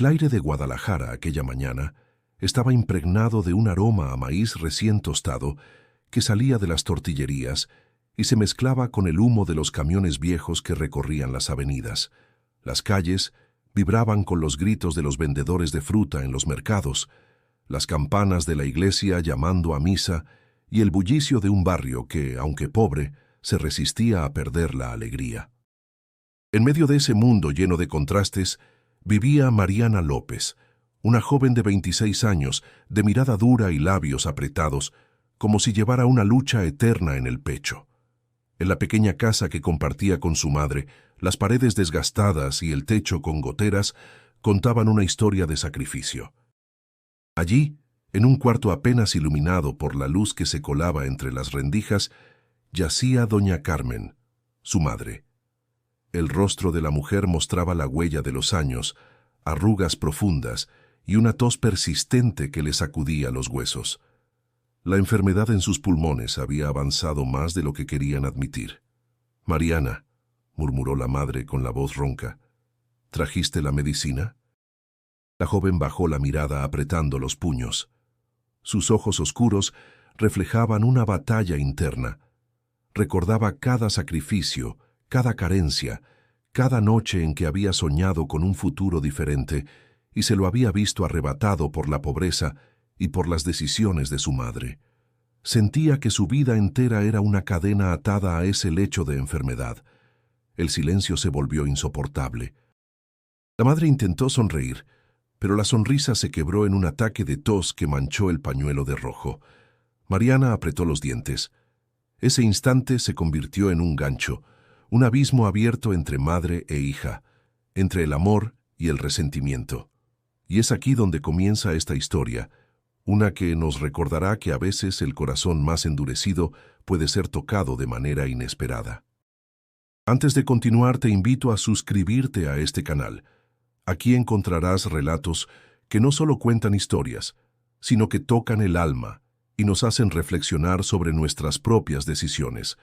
El aire de Guadalajara aquella mañana estaba impregnado de un aroma a maíz recién tostado que salía de las tortillerías y se mezclaba con el humo de los camiones viejos que recorrían las avenidas. Las calles vibraban con los gritos de los vendedores de fruta en los mercados, las campanas de la iglesia llamando a misa y el bullicio de un barrio que, aunque pobre, se resistía a perder la alegría. En medio de ese mundo lleno de contrastes, vivía Mariana López, una joven de 26 años, de mirada dura y labios apretados, como si llevara una lucha eterna en el pecho. En la pequeña casa que compartía con su madre, las paredes desgastadas y el techo con goteras contaban una historia de sacrificio. Allí, en un cuarto apenas iluminado por la luz que se colaba entre las rendijas, yacía doña Carmen, su madre. El rostro de la mujer mostraba la huella de los años, arrugas profundas y una tos persistente que le sacudía los huesos. La enfermedad en sus pulmones había avanzado más de lo que querían admitir. «Mariana», murmuró la madre con la voz ronca, «¿trajiste la medicina?» La joven bajó la mirada apretando los puños. Sus ojos oscuros reflejaban una batalla interna. Recordaba cada sacrificio, cada carencia, cada noche en que había soñado con un futuro diferente y se lo había visto arrebatado por la pobreza y por las decisiones de su madre. Sentía que su vida entera era una cadena atada a ese lecho de enfermedad. El silencio se volvió insoportable. La madre intentó sonreír, pero la sonrisa se quebró en un ataque de tos que manchó el pañuelo de rojo. Mariana apretó los dientes. Ese instante se convirtió en un gancho, un abismo abierto entre madre e hija, entre el amor y el resentimiento. Y es aquí donde comienza esta historia, una que nos recordará que a veces el corazón más endurecido puede ser tocado de manera inesperada. Antes de continuar, te invito a suscribirte a este canal. Aquí encontrarás relatos que no solo cuentan historias, sino que tocan el alma y nos hacen reflexionar sobre nuestras propias decisiones.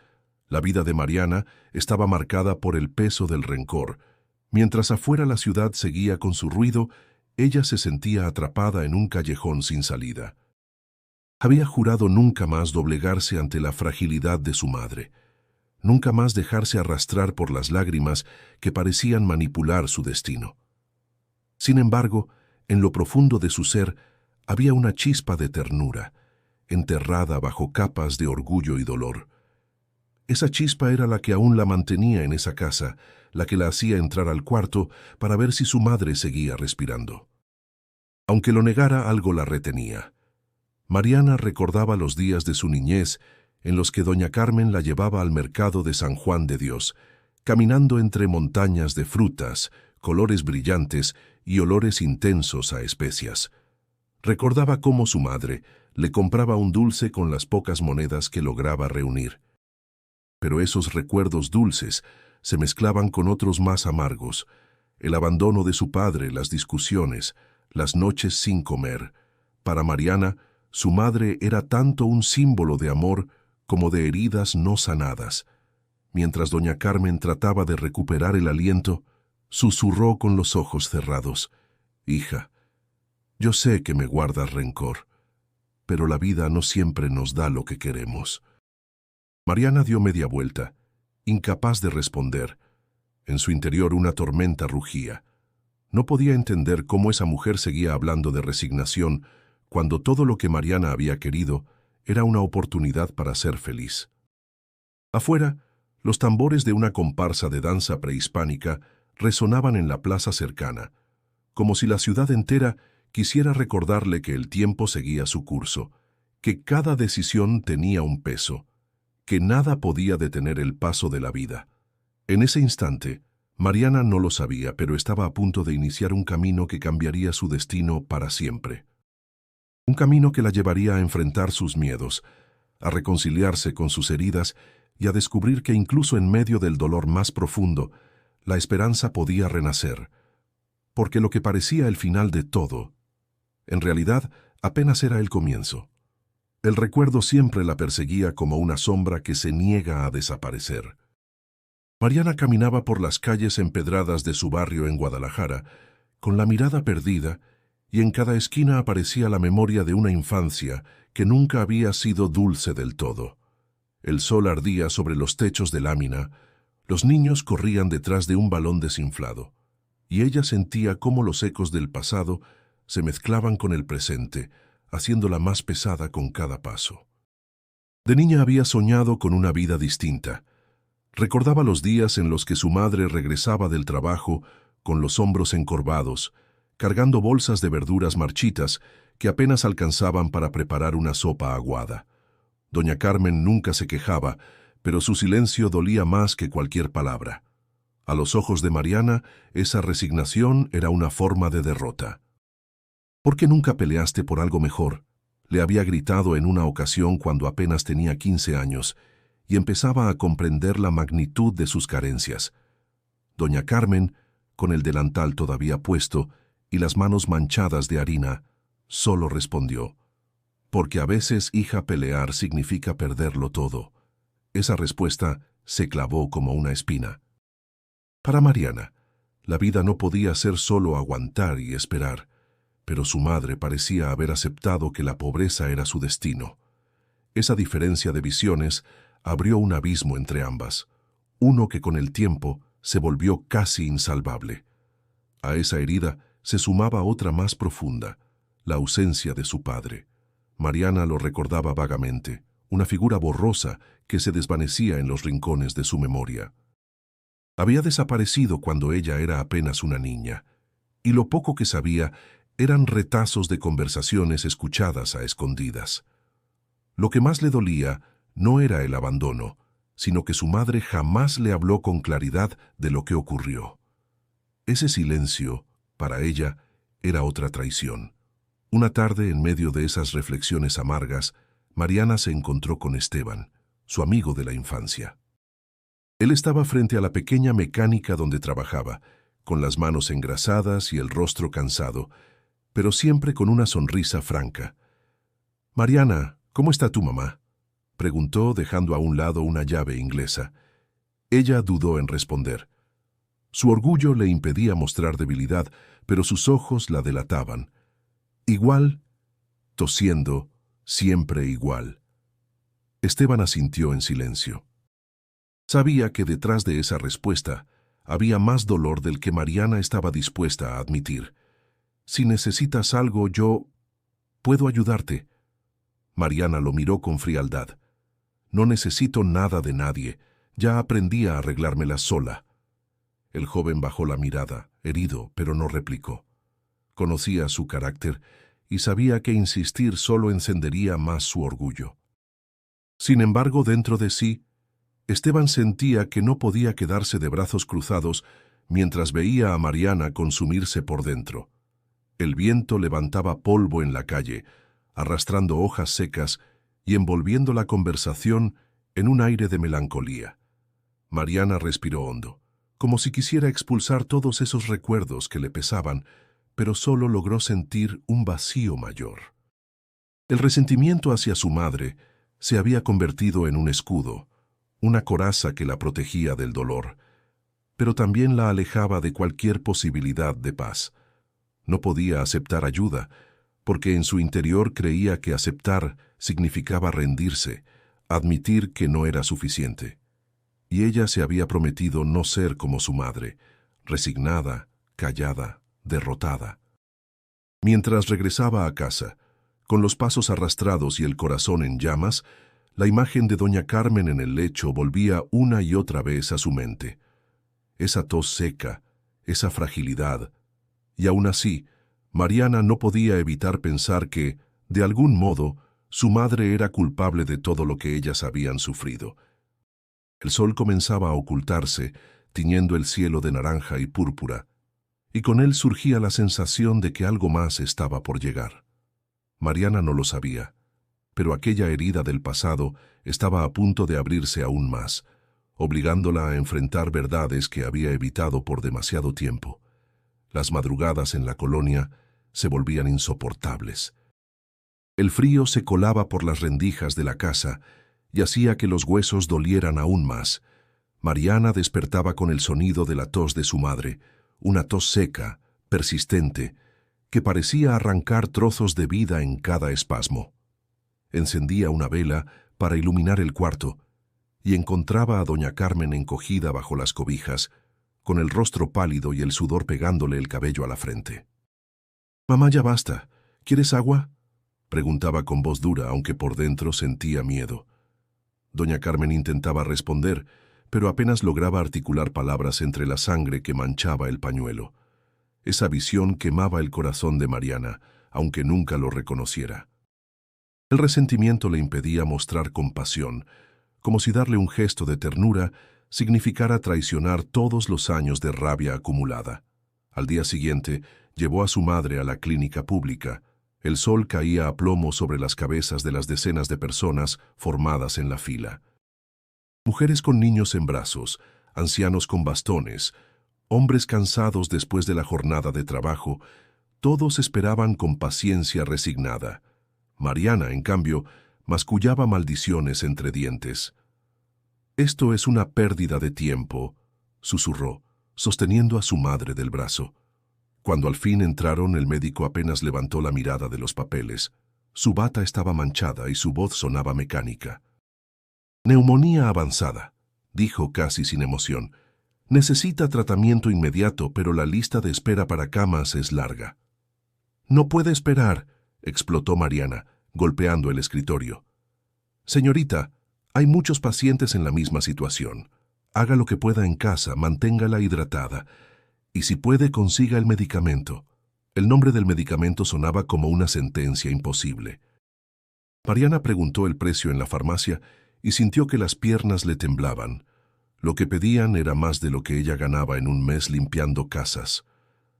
La vida de Mariana estaba marcada por el peso del rencor. Mientras afuera la ciudad seguía con su ruido, ella se sentía atrapada en un callejón sin salida. Había jurado nunca más doblegarse ante la fragilidad de su madre, nunca más dejarse arrastrar por las lágrimas que parecían manipular su destino. Sin embargo, en lo profundo de su ser había una chispa de ternura, enterrada bajo capas de orgullo y dolor. Esa chispa era la que aún la mantenía en esa casa, la que la hacía entrar al cuarto para ver si su madre seguía respirando. Aunque lo negara, algo la retenía. Mariana recordaba los días de su niñez en los que doña Carmen la llevaba al mercado de San Juan de Dios, caminando entre montañas de frutas, colores brillantes y olores intensos a especias. Recordaba cómo su madre le compraba un dulce con las pocas monedas que lograba reunir. Pero esos recuerdos dulces se mezclaban con otros más amargos: el abandono de su padre, las discusiones, las noches sin comer. Para Mariana, su madre era tanto un símbolo de amor como de heridas no sanadas. Mientras doña Carmen trataba de recuperar el aliento, susurró con los ojos cerrados: «Hija, yo sé que me guardas rencor, pero la vida no siempre nos da lo que queremos». Mariana dio media vuelta, incapaz de responder. En su interior una tormenta rugía. No podía entender cómo esa mujer seguía hablando de resignación cuando todo lo que Mariana había querido era una oportunidad para ser feliz. Afuera, los tambores de una comparsa de danza prehispánica resonaban en la plaza cercana, como si la ciudad entera quisiera recordarle que el tiempo seguía su curso, que cada decisión tenía un peso, que nada podía detener el paso de la vida. En ese instante, Mariana no lo sabía, pero estaba a punto de iniciar un camino que cambiaría su destino para siempre. Un camino que la llevaría a enfrentar sus miedos, a reconciliarse con sus heridas y a descubrir que incluso en medio del dolor más profundo, la esperanza podía renacer, porque lo que parecía el final de todo, en realidad apenas era el comienzo. El recuerdo siempre la perseguía como una sombra que se niega a desaparecer. Mariana caminaba por las calles empedradas de su barrio en Guadalajara, con la mirada perdida, y en cada esquina aparecía la memoria de una infancia que nunca había sido dulce del todo. El sol ardía sobre los techos de lámina, los niños corrían detrás de un balón desinflado, y ella sentía cómo los ecos del pasado se mezclaban con el presente, haciéndola más pesada con cada paso. De niña había soñado con una vida distinta. Recordaba los días en los que su madre regresaba del trabajo con los hombros encorvados, cargando bolsas de verduras marchitas que apenas alcanzaban para preparar una sopa aguada. Doña Carmen nunca se quejaba, pero su silencio dolía más que cualquier palabra. A los ojos de Mariana, esa resignación era una forma de derrota. ¿Por qué nunca peleaste por algo mejor?, le había gritado en una ocasión cuando apenas tenía 15 años, y empezaba a comprender la magnitud de sus carencias. Doña Carmen, con el delantal todavía puesto y las manos manchadas de harina, solo respondió: «Porque a veces, hija, pelear significa perderlo todo». Esa respuesta se clavó como una espina. Para Mariana, la vida no podía ser solo aguantar y esperar, pero su madre parecía haber aceptado que la pobreza era su destino. Esa diferencia de visiones abrió un abismo entre ambas, uno que con el tiempo se volvió casi insalvable. A esa herida se sumaba otra más profunda, la ausencia de su padre. Mariana lo recordaba vagamente, una figura borrosa que se desvanecía en los rincones de su memoria. Había desaparecido cuando ella era apenas una niña, y lo poco que sabía eran retazos de conversaciones escuchadas a escondidas. Lo que más le dolía no era el abandono, sino que su madre jamás le habló con claridad de lo que ocurrió. Ese silencio, para ella, era otra traición. Una tarde, en medio de esas reflexiones amargas, Mariana se encontró con Esteban, su amigo de la infancia. Él estaba frente a la pequeña mecánica donde trabajaba, con las manos engrasadas y el rostro cansado, pero siempre con una sonrisa franca. «Mariana, ¿cómo está tu mamá?», preguntó, dejando a un lado una llave inglesa. Ella dudó en responder. Su orgullo le impedía mostrar debilidad, pero sus ojos la delataban. «Igual», tosiendo, «siempre igual». Esteban asintió en silencio. Sabía que detrás de esa respuesta había más dolor del que Mariana estaba dispuesta a admitir. «Si necesitas algo, yo puedo ayudarte». Mariana lo miró con frialdad. «No necesito nada de nadie. Ya aprendí a arreglármela sola». El joven bajó la mirada, herido, pero no replicó. Conocía su carácter y sabía que insistir solo encendería más su orgullo. Sin embargo, dentro de sí, Esteban sentía que no podía quedarse de brazos cruzados mientras veía a Mariana consumirse por dentro. El viento levantaba polvo en la calle, arrastrando hojas secas y envolviendo la conversación en un aire de melancolía. Mariana respiró hondo, como si quisiera expulsar todos esos recuerdos que le pesaban, pero solo logró sentir un vacío mayor. El resentimiento hacia su madre se había convertido en un escudo, una coraza que la protegía del dolor, pero también la alejaba de cualquier posibilidad de paz. No podía aceptar ayuda, porque en su interior creía que aceptar significaba rendirse, admitir que no era suficiente. Y ella se había prometido no ser como su madre, resignada, callada, derrotada. Mientras regresaba a casa, con los pasos arrastrados y el corazón en llamas, la imagen de doña Carmen en el lecho volvía una y otra vez a su mente. Esa tos seca, esa fragilidad. Y aún así, Mariana no podía evitar pensar que, de algún modo, su madre era culpable de todo lo que ellas habían sufrido. El sol comenzaba a ocultarse, tiñendo el cielo de naranja y púrpura, y con él surgía la sensación de que algo más estaba por llegar. Mariana no lo sabía, pero aquella herida del pasado estaba a punto de abrirse aún más, obligándola a enfrentar verdades que había evitado por demasiado tiempo. Las madrugadas en la colonia se volvían insoportables. El frío se colaba por las rendijas de la casa y hacía que los huesos dolieran aún más. Mariana despertaba con el sonido de la tos de su madre, una tos seca, persistente, que parecía arrancar trozos de vida en cada espasmo. Encendía una vela para iluminar el cuarto y encontraba a doña Carmen encogida bajo las cobijas, con el rostro pálido y el sudor pegándole el cabello a la frente. «Mamá, ya basta. ¿Quieres agua?», preguntaba con voz dura, aunque por dentro sentía miedo. Doña Carmen intentaba responder, pero apenas lograba articular palabras entre la sangre que manchaba el pañuelo. Esa visión quemaba el corazón de Mariana, aunque nunca lo reconociera. El resentimiento le impedía mostrar compasión, como si darle un gesto de ternura significara traicionar todos los años de rabia acumulada. Al día siguiente, llevó a su madre a la clínica pública. El sol caía a plomo sobre las cabezas de las decenas de personas formadas en la fila. Mujeres con niños en brazos, ancianos con bastones, hombres cansados después de la jornada de trabajo, todos esperaban con paciencia resignada. Mariana, en cambio, mascullaba maldiciones entre dientes. «Esto es una pérdida de tiempo», susurró, sosteniendo a su madre del brazo. Cuando al fin entraron, el médico apenas levantó la mirada de los papeles. Su bata estaba manchada y su voz sonaba mecánica. «Neumonía avanzada», dijo casi sin emoción. «Necesita tratamiento inmediato, pero la lista de espera para camas es larga». «No puede esperar», explotó Mariana, golpeando el escritorio. «Señorita, hay muchos pacientes en la misma situación. Haga lo que pueda en casa, manténgala hidratada. Y si puede, consiga el medicamento». El nombre del medicamento sonaba como una sentencia imposible. Mariana preguntó el precio en la farmacia y sintió que las piernas le temblaban. Lo que pedían era más de lo que ella ganaba en un mes limpiando casas.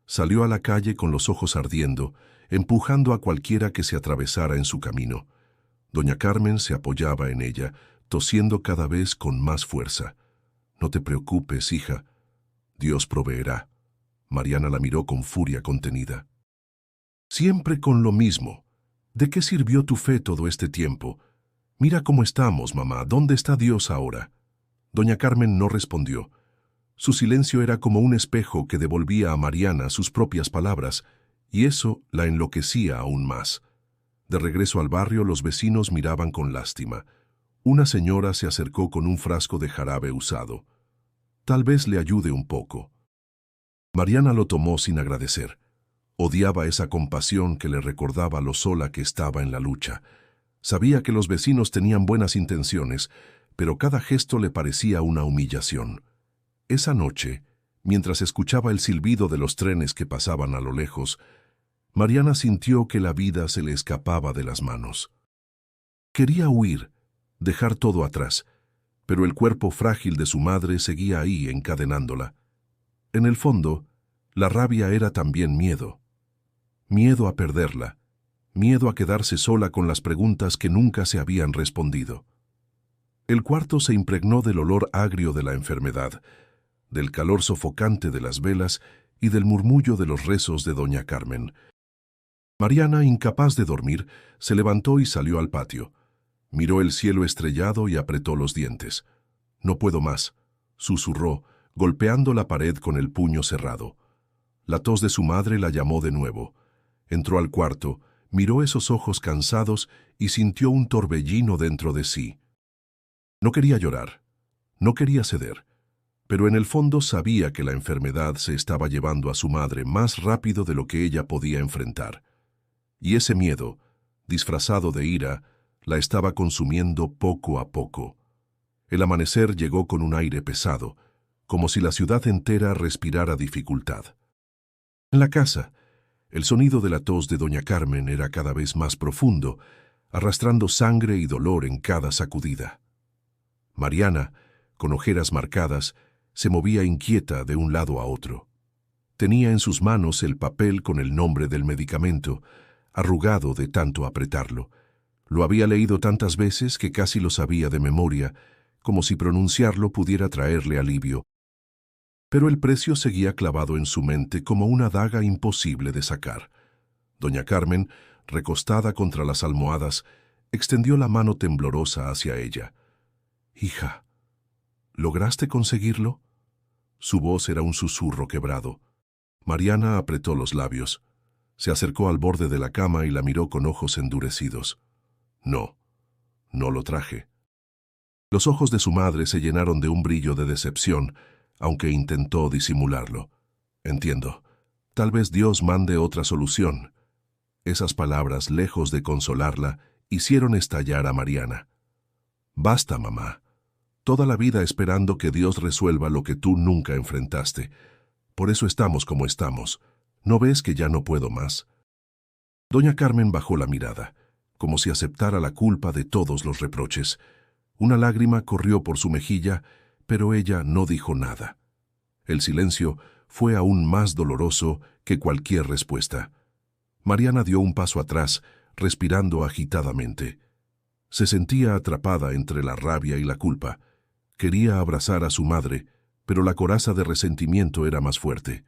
Salió a la calle con los ojos ardiendo, empujando a cualquiera que se atravesara en su camino. Doña Carmen se apoyaba en ella, tosiendo cada vez con más fuerza. «No te preocupes, hija. Dios proveerá». Mariana la miró con furia contenida. «Siempre con lo mismo. ¿De qué sirvió tu fe todo este tiempo? Mira cómo estamos, mamá. ¿Dónde está Dios ahora?». Doña Carmen no respondió. Su silencio era como un espejo que devolvía a Mariana sus propias palabras, y eso la enloquecía aún más. De regreso al barrio, los vecinos miraban con lástima. Una señora se acercó con un frasco de jarabe usado. «Tal vez le ayude un poco». Mariana lo tomó sin agradecer. Odiaba esa compasión que le recordaba lo sola que estaba en la lucha. Sabía que los vecinos tenían buenas intenciones, pero cada gesto le parecía una humillación. Esa noche, mientras escuchaba el silbido de los trenes que pasaban a lo lejos, Mariana sintió que la vida se le escapaba de las manos. Quería huir, dejar todo atrás, pero el cuerpo frágil de su madre seguía ahí encadenándola. En el fondo, la rabia era también miedo. Miedo a perderla, miedo a quedarse sola con las preguntas que nunca se habían respondido. El cuarto se impregnó del olor agrio de la enfermedad, del calor sofocante de las velas y del murmullo de los rezos de doña Carmen. Mariana, incapaz de dormir, se levantó y salió al patio. Miró el cielo estrellado y apretó los dientes. «No puedo más», susurró, golpeando la pared con el puño cerrado. La tos de su madre la llamó de nuevo. Entró al cuarto, miró esos ojos cansados y sintió un torbellino dentro de sí. No quería llorar, no quería ceder, pero en el fondo sabía que la enfermedad se estaba llevando a su madre más rápido de lo que ella podía enfrentar. Y ese miedo, disfrazado de ira, la estaba consumiendo poco a poco. El amanecer llegó con un aire pesado, como si la ciudad entera respirara dificultad. En la casa, el sonido de la tos de doña Carmen era cada vez más profundo, arrastrando sangre y dolor en cada sacudida. Mariana, con ojeras marcadas, se movía inquieta de un lado a otro. Tenía en sus manos el papel con el nombre del medicamento, arrugado de tanto apretarlo. Lo había leído tantas veces que casi lo sabía de memoria, como si pronunciarlo pudiera traerle alivio. Pero el precio seguía clavado en su mente como una daga imposible de sacar. Doña Carmen, recostada contra las almohadas, extendió la mano temblorosa hacia ella. «Hija, ¿lograste conseguirlo?». Su voz era un susurro quebrado. Mariana apretó los labios. Se acercó al borde de la cama y la miró con ojos endurecidos. No, no lo traje. Los ojos de su madre se llenaron de un brillo de decepción, aunque intentó disimularlo. Entiendo. Tal vez Dios mande otra solución. Esas palabras, lejos de consolarla, hicieron estallar a Mariana. Basta, mamá. Toda la vida esperando que Dios resuelva lo que tú nunca enfrentaste. Por eso estamos como estamos. ¿No ves que ya no puedo más? Doña Carmen bajó la mirada, como si aceptara la culpa de todos los reproches. Una lágrima corrió por su mejilla, pero ella no dijo nada. El silencio fue aún más doloroso que cualquier respuesta. Mariana dio un paso atrás, respirando agitadamente. Se sentía atrapada entre la rabia y la culpa. Quería abrazar a su madre, pero la coraza de resentimiento era más fuerte.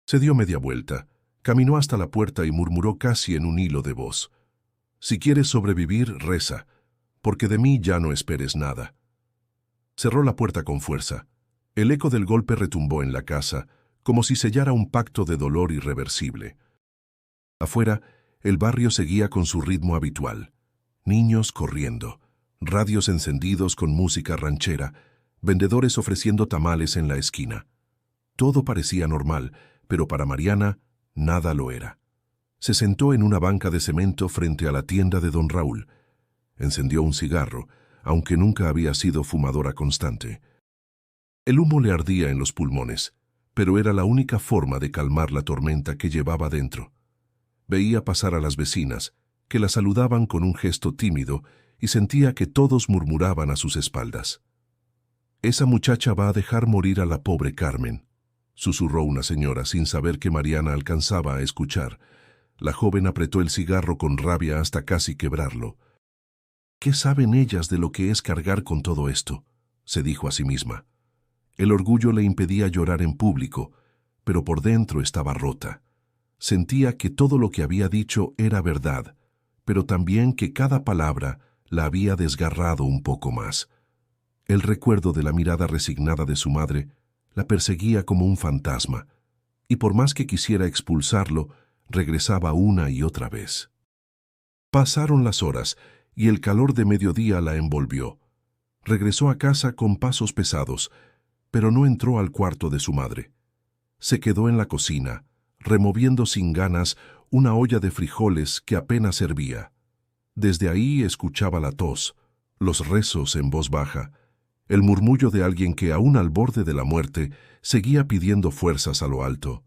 Se dio media vuelta, caminó hasta la puerta y murmuró casi en un hilo de voz. Si quieres sobrevivir, reza, porque de mí ya no esperes nada. Cerró la puerta con fuerza. El eco del golpe retumbó en la casa, como si sellara un pacto de dolor irreversible. Afuera, el barrio seguía con su ritmo habitual. Niños corriendo, radios encendidos con música ranchera, vendedores ofreciendo tamales en la esquina. Todo parecía normal, pero para Mariana, nada lo era. Se sentó en una banca de cemento frente a la tienda de don Raúl. Encendió un cigarro, aunque nunca había sido fumadora constante. El humo le ardía en los pulmones, pero era la única forma de calmar la tormenta que llevaba dentro. Veía pasar a las vecinas, que la saludaban con un gesto tímido, y sentía que todos murmuraban a sus espaldas. «Esa muchacha va a dejar morir a la pobre Carmen», susurró una señora sin saber que Mariana alcanzaba a escuchar. La joven apretó el cigarro con rabia hasta casi quebrarlo. «¿Qué saben ellas de lo que es cargar con todo esto?», se dijo a sí misma. El orgullo le impedía llorar en público, pero por dentro estaba rota. Sentía que todo lo que había dicho era verdad, pero también que cada palabra la había desgarrado un poco más. El recuerdo de la mirada resignada de su madre la perseguía como un fantasma, y por más que quisiera expulsarlo, regresaba una y otra vez. Pasaron las horas, y el calor de mediodía la envolvió. Regresó a casa con pasos pesados, pero no entró al cuarto de su madre. Se quedó en la cocina, removiendo sin ganas una olla de frijoles que apenas hervía. Desde ahí escuchaba la tos, los rezos en voz baja, el murmullo de alguien que, aún al borde de la muerte, seguía pidiendo fuerzas a lo alto.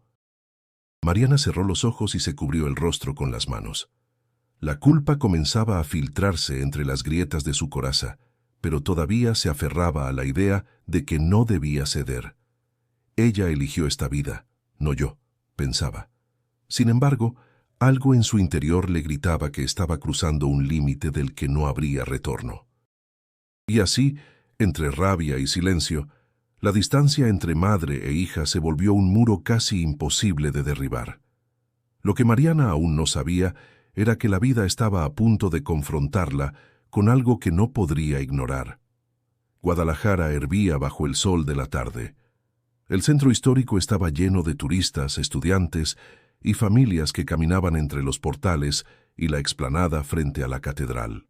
Mariana cerró los ojos y se cubrió el rostro con las manos. La culpa comenzaba a filtrarse entre las grietas de su coraza, pero todavía se aferraba a la idea de que no debía ceder. Ella eligió esta vida, no yo, pensaba. Sin embargo, algo en su interior le gritaba que estaba cruzando un límite del que no habría retorno. Y así, entre rabia y silencio, la distancia entre madre e hija se volvió un muro casi imposible de derribar. Lo que Mariana aún no sabía era que la vida estaba a punto de confrontarla con algo que no podría ignorar. Guadalajara hervía bajo el sol de la tarde. El centro histórico estaba lleno de turistas, estudiantes y familias que caminaban entre los portales y la explanada frente a la catedral.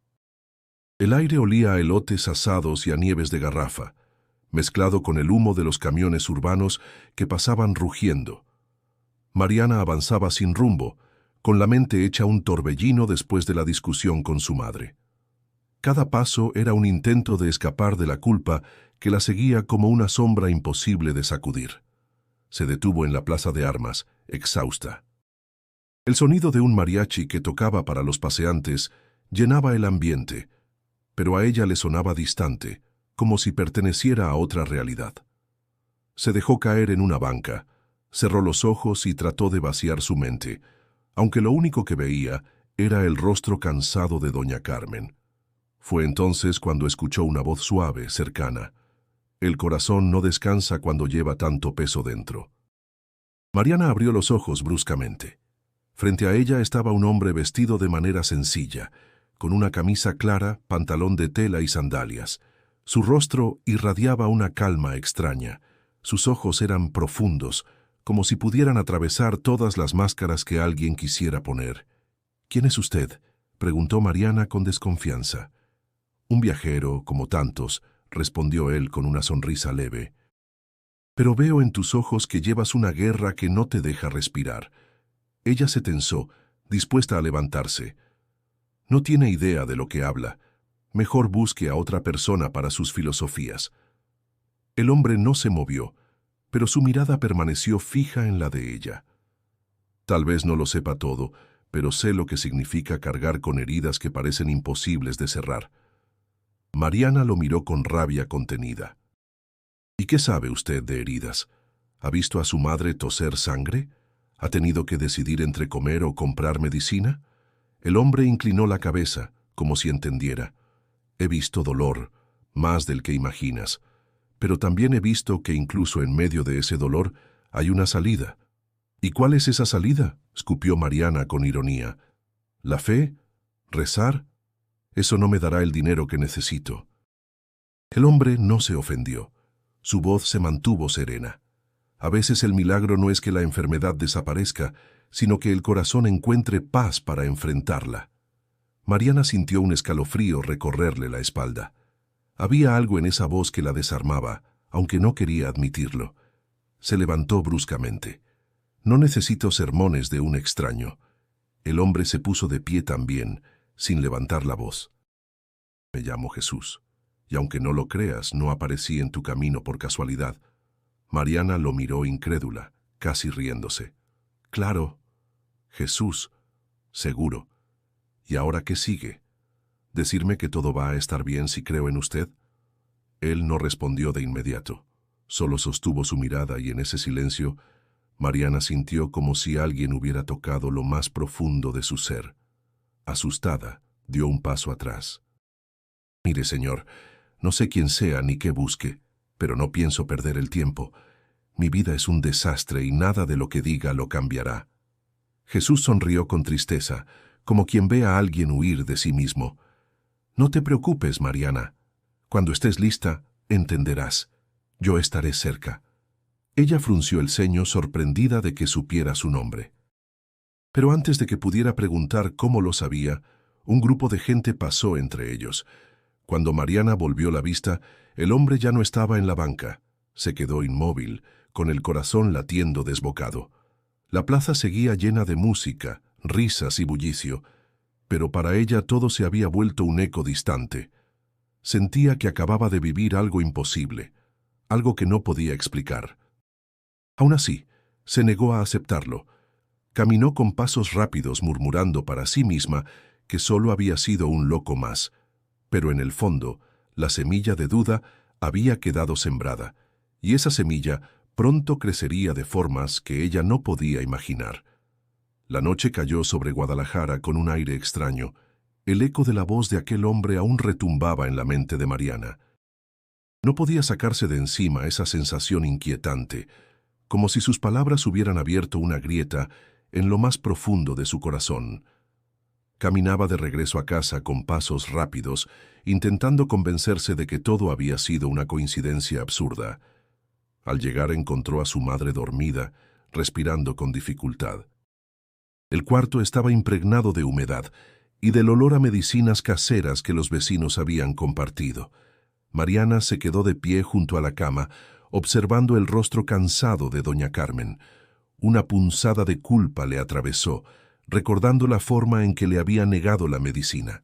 El aire olía a elotes asados y a nieves de garrafa, mezclado con el humo de los camiones urbanos que pasaban rugiendo. Mariana avanzaba sin rumbo, con la mente hecha un torbellino después de la discusión con su madre. Cada paso era un intento de escapar de la culpa que la seguía como una sombra imposible de sacudir. Se detuvo en la plaza de armas, exhausta. El sonido de un mariachi que tocaba para los paseantes llenaba el ambiente, pero a ella le sonaba distante, como si perteneciera a otra realidad. Se dejó caer en una banca, cerró los ojos y trató de vaciar su mente, aunque lo único que veía era el rostro cansado de doña Carmen. Fue entonces cuando escuchó una voz suave, cercana. El corazón no descansa cuando lleva tanto peso dentro. Mariana abrió los ojos bruscamente. Frente a ella estaba un hombre vestido de manera sencilla, con una camisa clara, pantalón de tela y sandalias. Su rostro irradiaba una calma extraña. Sus ojos eran profundos, como si pudieran atravesar todas las máscaras que alguien quisiera poner. «¿Quién es usted?», preguntó Mariana con desconfianza. «Un viajero, como tantos», respondió él con una sonrisa leve. «Pero veo en tus ojos que llevas una guerra que no te deja respirar». Ella se tensó, dispuesta a levantarse. «No tiene idea de lo que habla. Mejor busque a otra persona para sus filosofías». El hombre no se movió, pero su mirada permaneció fija en la de ella. «Tal vez no lo sepa todo, pero sé lo que significa cargar con heridas que parecen imposibles de cerrar». Mariana lo miró con rabia contenida. «¿Y qué sabe usted de heridas? ¿Ha visto a su madre toser sangre? ¿Ha tenido que decidir entre comer o comprar medicina?». El hombre inclinó la cabeza, como si entendiera. «He visto dolor, más del que imaginas, pero también he visto que incluso en medio de ese dolor hay una salida». «¿Y cuál es esa salida?», escupió Mariana con ironía. «¿La fe? ¿Rezar? Eso no me dará el dinero que necesito». El hombre no se ofendió. Su voz se mantuvo serena. «A veces el milagro no es que la enfermedad desaparezca, sino que el corazón encuentre paz para enfrentarla». Mariana sintió un escalofrío recorrerle la espalda. Había algo en esa voz que la desarmaba, aunque no quería admitirlo. Se levantó bruscamente. «No necesito sermones de un extraño». El hombre se puso de pie también, sin levantar la voz. «Me llamo Jesús, y aunque no lo creas, no aparecí en tu camino por casualidad». Mariana lo miró incrédula, casi riéndose. «Claro, Jesús, seguro. ¿Y ahora qué sigue? ¿Decirme que todo va a estar bien si creo en usted?». Él no respondió de inmediato. Solo sostuvo su mirada y en ese silencio Mariana sintió como si alguien hubiera tocado lo más profundo de su ser. Asustada, dio un paso atrás. «Mire, señor, no sé quién sea ni qué busque, pero no pienso perder el tiempo. Mi vida es un desastre y nada de lo que diga lo cambiará». Jesús sonrió con tristeza, como quien ve a alguien huir de sí mismo. «No te preocupes, Mariana. Cuando estés lista, entenderás. Yo estaré cerca». Ella frunció el ceño sorprendida de que supiera su nombre. Pero antes de que pudiera preguntar cómo lo sabía, un grupo de gente pasó entre ellos. Cuando Mariana volvió la vista, el hombre ya no estaba en la banca. Se quedó inmóvil, con el corazón latiendo desbocado. La plaza seguía llena de música, risas y bullicio, pero para ella todo se había vuelto un eco distante. Sentía que acababa de vivir algo imposible, algo que no podía explicar. Aún así, se negó a aceptarlo. Caminó con pasos rápidos murmurando para sí misma que solo había sido un loco más, pero en el fondo, la semilla de duda había quedado sembrada, y esa semilla pronto crecería de formas que ella no podía imaginar. La noche cayó sobre Guadalajara con un aire extraño. El eco de la voz de aquel hombre aún retumbaba en la mente de Mariana. No podía sacarse de encima esa sensación inquietante, como si sus palabras hubieran abierto una grieta en lo más profundo de su corazón. Caminaba de regreso a casa con pasos rápidos, intentando convencerse de que todo había sido una coincidencia absurda. Al llegar encontró a su madre dormida, respirando con dificultad. El cuarto estaba impregnado de humedad y del olor a medicinas caseras que los vecinos habían compartido. Mariana se quedó de pie junto a la cama, observando el rostro cansado de doña Carmen. Una punzada de culpa le atravesó, recordando la forma en que le había negado la medicina.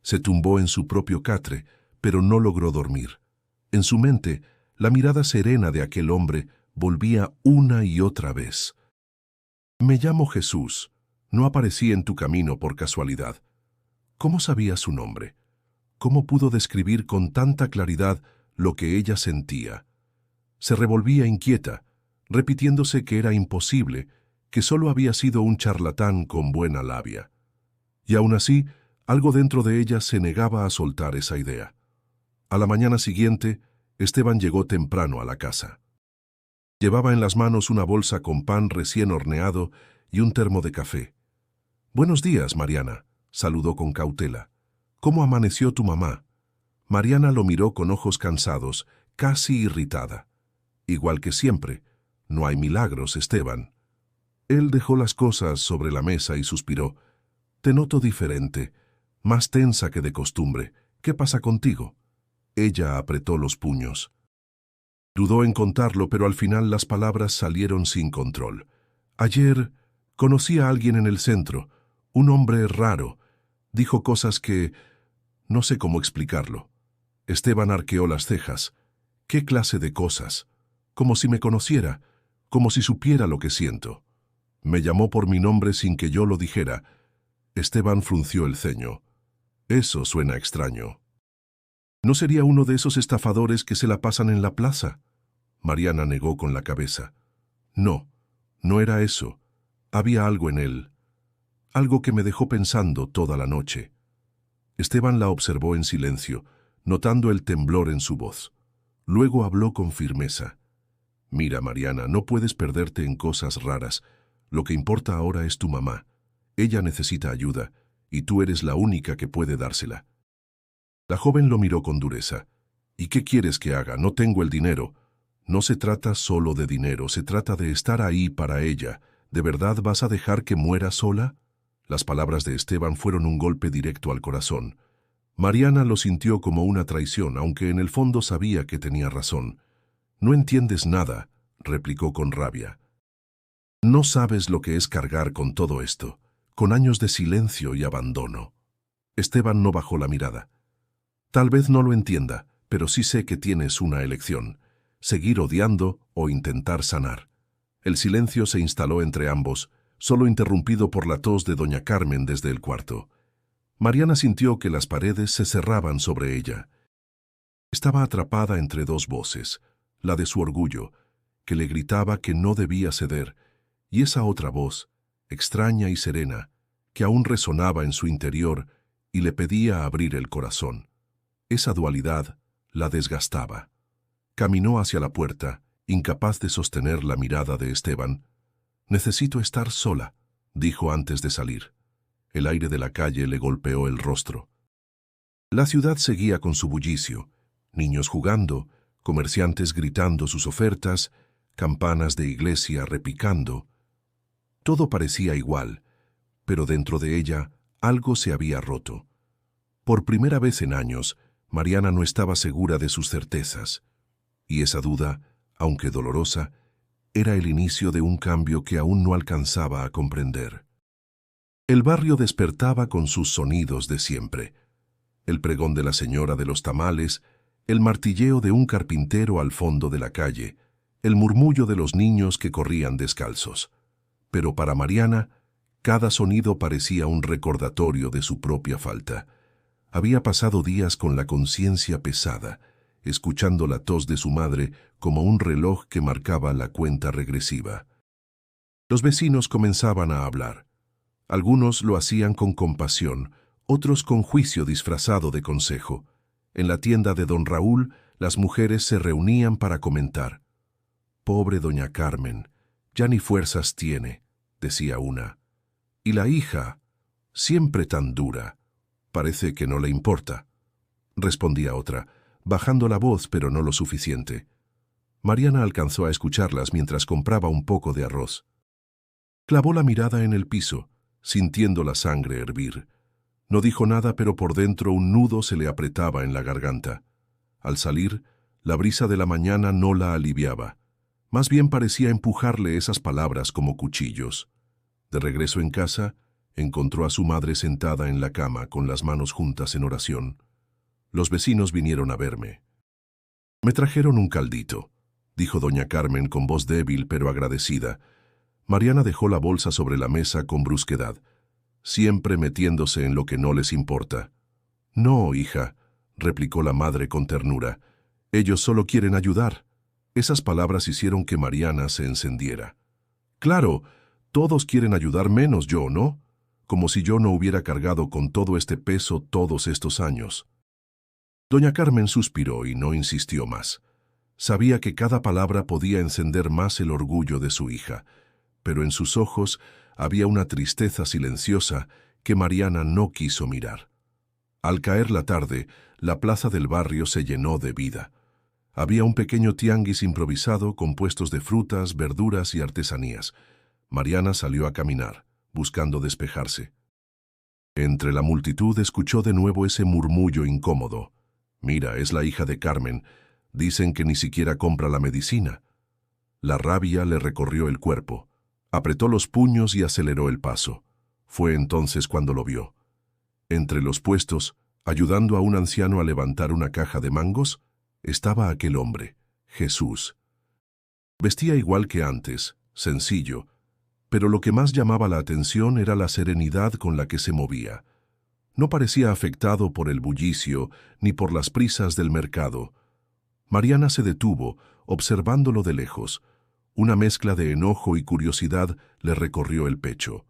Se tumbó en su propio catre, pero no logró dormir. En su mente, la mirada serena de aquel hombre volvía una y otra vez. «Me llamo Jesús. No aparecí en tu camino por casualidad». ¿Cómo sabía su nombre? ¿Cómo pudo describir con tanta claridad lo que ella sentía? Se revolvía inquieta, repitiéndose que era imposible, que solo había sido un charlatán con buena labia. Y aún así, algo dentro de ella se negaba a soltar esa idea. A la mañana siguiente, Esteban llegó temprano a la casa. Llevaba en las manos una bolsa con pan recién horneado y un termo de café. «Buenos días, Mariana», saludó con cautela. «¿Cómo amaneció tu mamá?». Mariana lo miró con ojos cansados, casi irritada. «Igual que siempre. No hay milagros, Esteban. Él dejó las cosas sobre la mesa y suspiró. Te noto diferente, más tensa que de costumbre. ¿Qué pasa contigo? Ella apretó los puños. Dudó en contarlo, pero al final las palabras salieron sin control. Ayer conocí a alguien en el centro, un hombre raro. Dijo cosas que... no sé cómo explicarlo. Esteban arqueó las cejas. ¿Qué clase de cosas? Como si me conociera, como si supiera lo que siento. Me llamó por mi nombre sin que yo lo dijera. Esteban frunció el ceño. Eso suena extraño. ¿No sería uno de esos estafadores que se la pasan en la plaza? Mariana negó con la cabeza. No, no era eso. Había algo en él. Algo que me dejó pensando toda la noche. Esteban la observó en silencio, notando el temblor en su voz. Luego habló con firmeza. Mira, Mariana, no puedes perderte en cosas raras. Lo que importa ahora es tu mamá. Ella necesita ayuda, y tú eres la única que puede dársela. La joven lo miró con dureza. ¿Y qué quieres que haga? No tengo el dinero. No se trata solo de dinero, se trata de estar ahí para ella. ¿De verdad vas a dejar que muera sola? Las palabras de Esteban fueron un golpe directo al corazón. Mariana lo sintió como una traición, aunque en el fondo sabía que tenía razón. No entiendes nada, replicó con rabia. No sabes lo que es cargar con todo esto, con años de silencio y abandono. Esteban no bajó la mirada. Tal vez no lo entienda, pero sí sé que tienes una elección: seguir odiando o intentar sanar. El silencio se instaló entre ambos, solo interrumpido por la tos de doña Carmen desde el cuarto. Mariana sintió que las paredes se cerraban sobre ella. Estaba atrapada entre dos voces, la de su orgullo, que le gritaba que no debía ceder, y esa otra voz, extraña y serena, que aún resonaba en su interior y le pedía abrir el corazón. Esa dualidad la desgastaba. Caminó hacia la puerta, incapaz de sostener la mirada de Esteban. «Necesito estar sola», dijo antes de salir. El aire de la calle le golpeó el rostro. La ciudad seguía con su bullicio, niños jugando, comerciantes gritando sus ofertas, campanas de iglesia repicando. Todo parecía igual, pero dentro de ella algo se había roto. Por primera vez en años, Mariana no estaba segura de sus certezas, y esa duda, aunque dolorosa, era el inicio de un cambio que aún no alcanzaba a comprender. El barrio despertaba con sus sonidos de siempre: el pregón de la señora de los tamales, el martilleo de un carpintero al fondo de la calle, el murmullo de los niños que corrían descalzos. Pero para Mariana, cada sonido parecía un recordatorio de su propia falta. Había pasado días con la conciencia pesada, escuchando la tos de su madre como un reloj que marcaba la cuenta regresiva. Los vecinos comenzaban a hablar. Algunos lo hacían con compasión, otros con juicio disfrazado de consejo. En la tienda de don Raúl, las mujeres se reunían para comentar. «Pobre doña Carmen, ya ni fuerzas tiene», decía una. «Y la hija, siempre tan dura, parece que no le importa», respondía otra, bajando la voz pero no lo suficiente. Mariana alcanzó a escucharlas mientras compraba un poco de arroz. Clavó la mirada en el piso, sintiendo la sangre hervir. No dijo nada, pero por dentro un nudo se le apretaba en la garganta. Al salir, la brisa de la mañana no la aliviaba. Más bien parecía empujarle esas palabras como cuchillos. De regreso en casa, encontró a su madre sentada en la cama con las manos juntas en oración. Los vecinos vinieron a verme. «Me trajeron un caldito», dijo doña Carmen con voz débil pero agradecida. Mariana dejó la bolsa sobre la mesa con brusquedad, siempre metiéndose en lo que no les importa. «No, hija», replicó la madre con ternura, «ellos solo quieren ayudar». Esas palabras hicieron que Mariana se encendiera. «Claro, todos quieren ayudar menos yo, ¿no? Como si yo no hubiera cargado con todo este peso todos estos años». Doña Carmen suspiró y no insistió más. Sabía que cada palabra podía encender más el orgullo de su hija, pero en sus ojos había una tristeza silenciosa que Mariana no quiso mirar. Al caer la tarde, la plaza del barrio se llenó de vida. Había un pequeño tianguis improvisado con puestos de frutas, verduras y artesanías. Mariana salió a caminar, buscando despejarse. Entre la multitud escuchó de nuevo ese murmullo incómodo. «Mira, es la hija de Carmen. Dicen que ni siquiera compra la medicina». La rabia le recorrió el cuerpo. Apretó los puños y aceleró el paso. Fue entonces cuando lo vio. Entre los puestos, ayudando a un anciano a levantar una caja de mangos, estaba aquel hombre, Jesús. Vestía igual que antes, sencillo, pero lo que más llamaba la atención era la serenidad con la que se movía. No parecía afectado por el bullicio ni por las prisas del mercado. Mariana se detuvo, observándolo de lejos. Una mezcla de enojo y curiosidad le recorrió el pecho.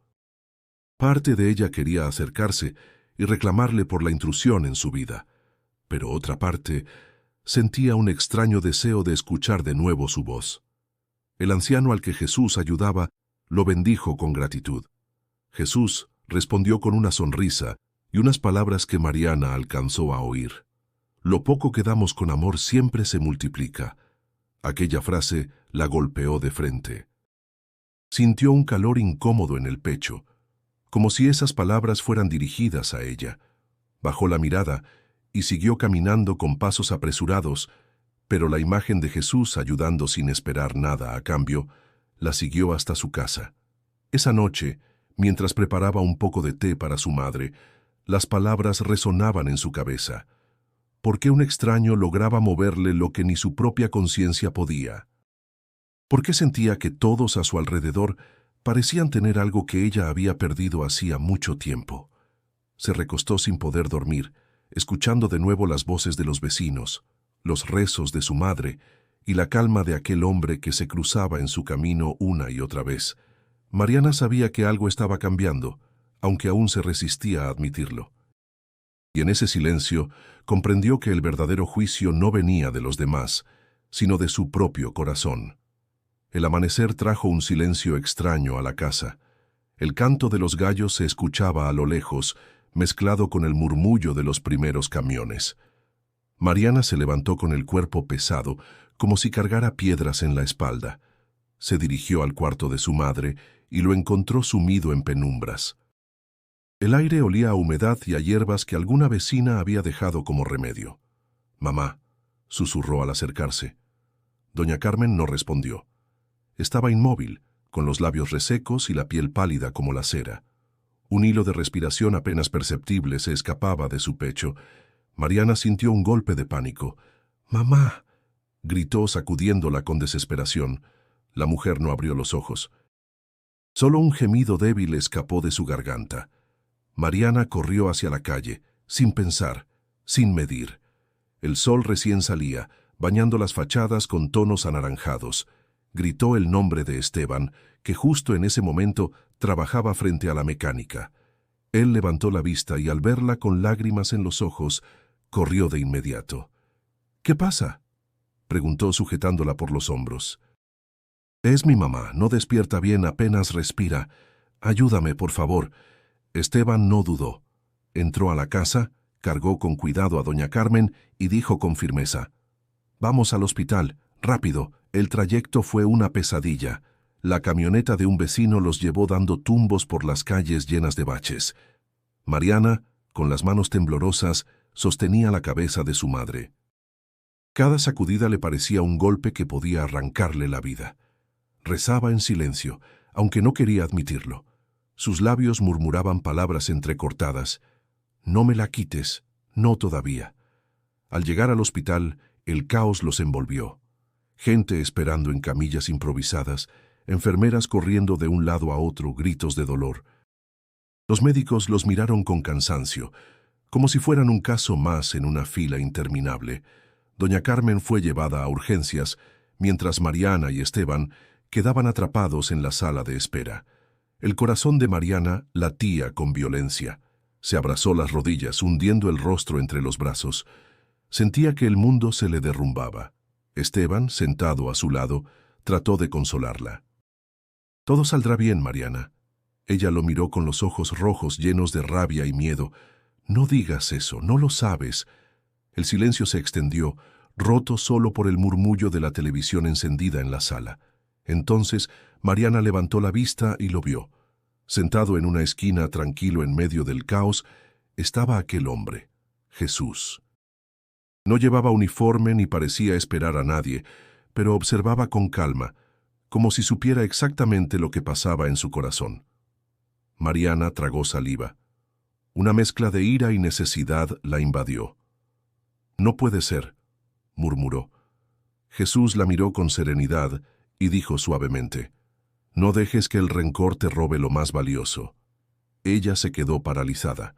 Parte de ella quería acercarse y reclamarle por la intrusión en su vida, pero otra parte sentía un extraño deseo de escuchar de nuevo su voz. El anciano al que Jesús ayudaba lo bendijo con gratitud. Jesús respondió con una sonrisa y unas palabras que Mariana alcanzó a oír. «Lo poco que damos con amor siempre se multiplica». Aquella frase la golpeó de frente. Sintió un calor incómodo en el pecho, como si esas palabras fueran dirigidas a ella. Bajó la mirada y siguió caminando con pasos apresurados, pero la imagen de Jesús ayudando sin esperar nada a cambio, la siguió hasta su casa. Esa noche, mientras preparaba un poco de té para su madre, las palabras resonaban en su cabeza. ¿Por qué un extraño lograba moverle lo que ni su propia conciencia podía? ¿Por qué sentía que todos a su alrededor parecían tener algo que ella había perdido hacía mucho tiempo? Se recostó sin poder dormir, escuchando de nuevo las voces de los vecinos, los rezos de su madre y la calma de aquel hombre que se cruzaba en su camino una y otra vez. Mariana sabía que algo estaba cambiando, aunque aún se resistía a admitirlo. Y en ese silencio comprendió que el verdadero juicio no venía de los demás, sino de su propio corazón. El amanecer trajo un silencio extraño a la casa. El canto de los gallos se escuchaba a lo lejos, mezclado con el murmullo de los primeros camiones. Mariana se levantó con el cuerpo pesado, como si cargara piedras en la espalda. Se dirigió al cuarto de su madre y lo encontró sumido en penumbras. El aire olía a humedad y a hierbas que alguna vecina había dejado como remedio. «Mamá», susurró al acercarse. Doña Carmen no respondió. Estaba inmóvil, con los labios resecos y la piel pálida como la cera. Un hilo de respiración apenas perceptible se escapaba de su pecho. Mariana sintió un golpe de pánico. «¡Mamá!», gritó sacudiéndola con desesperación. La mujer no abrió los ojos. Solo un gemido débil escapó de su garganta. Mariana corrió hacia la calle, sin pensar, sin medir. El sol recién salía, bañando las fachadas con tonos anaranjados. Gritó el nombre de Esteban, que justo en ese momento trabajaba frente a la mecánica. Él levantó la vista y al verla con lágrimas en los ojos, corrió de inmediato. «¿Qué pasa?», preguntó sujetándola por los hombros. «Es mi mamá, no despierta bien, apenas respira. Ayúdame, por favor». Esteban no dudó. Entró a la casa, cargó con cuidado a doña Carmen y dijo con firmeza: «Vamos al hospital, rápido, el trayecto fue una pesadilla». La camioneta de un vecino los llevó dando tumbos por las calles llenas de baches. Mariana, con las manos temblorosas, sostenía la cabeza de su madre. Cada sacudida le parecía un golpe que podía arrancarle la vida. Rezaba en silencio, aunque no quería admitirlo. Sus labios murmuraban palabras entrecortadas. «No me la quites, no todavía». Al llegar al hospital, el caos los envolvió. Gente esperando en camillas improvisadas, enfermeras corriendo de un lado a otro, gritos de dolor. Los médicos los miraron con cansancio, como si fueran un caso más en una fila interminable. Doña Carmen fue llevada a urgencias, mientras Mariana y Esteban quedaban atrapados en la sala de espera. El corazón de Mariana latía con violencia. Se abrazó las rodillas, hundiendo el rostro entre los brazos. Sentía que el mundo se le derrumbaba. Esteban, sentado a su lado, trató de consolarla. «Todo saldrá bien, Mariana». Ella lo miró con los ojos rojos llenos de rabia y miedo. «No digas eso, no lo sabes». El silencio se extendió, roto solo por el murmullo de la televisión encendida en la sala. Entonces, Mariana levantó la vista y lo vio. Sentado en una esquina, tranquilo en medio del caos, estaba aquel hombre, Jesús. No llevaba uniforme ni parecía esperar a nadie, pero observaba con calma, como si supiera exactamente lo que pasaba en su corazón. Mariana tragó saliva. Una mezcla de ira y necesidad la invadió. «No puede ser», murmuró. Jesús la miró con serenidad y dijo suavemente, «No dejes que el rencor te robe lo más valioso». Ella se quedó paralizada.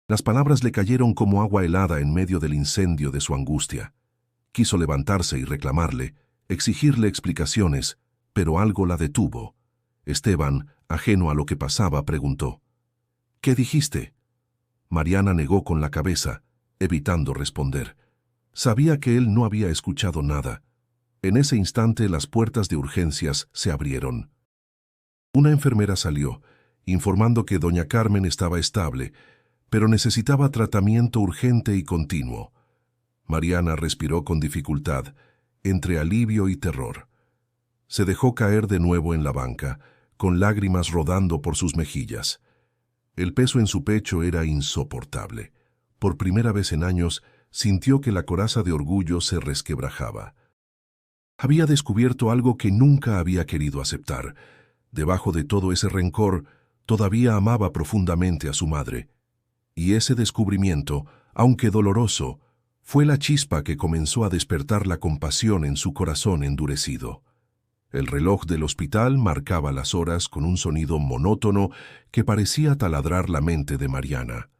Las palabras le cayeron como agua helada en medio del incendio de su angustia. Quiso levantarse y reclamarle, exigirle explicaciones, pero algo la detuvo. Esteban, ajeno a lo que pasaba, preguntó, «¿Qué dijiste?». Mariana negó con la cabeza, evitando responder. Sabía que él no había escuchado nada. En ese instante las puertas de urgencias se abrieron. Una enfermera salió, informando que doña Carmen estaba estable, pero necesitaba tratamiento urgente y continuo. Mariana respiró con dificultad, entre alivio y terror. Se dejó caer de nuevo en la banca, con lágrimas rodando por sus mejillas. El peso en su pecho era insoportable. Por primera vez en años, sintió que la coraza de orgullo se resquebrajaba. Había descubierto algo que nunca había querido aceptar. Debajo de todo ese rencor, todavía amaba profundamente a su madre. Y ese descubrimiento, aunque doloroso, fue la chispa que comenzó a despertar la compasión en su corazón endurecido. El reloj del hospital marcaba las horas con un sonido monótono que parecía taladrar la mente de Mariana.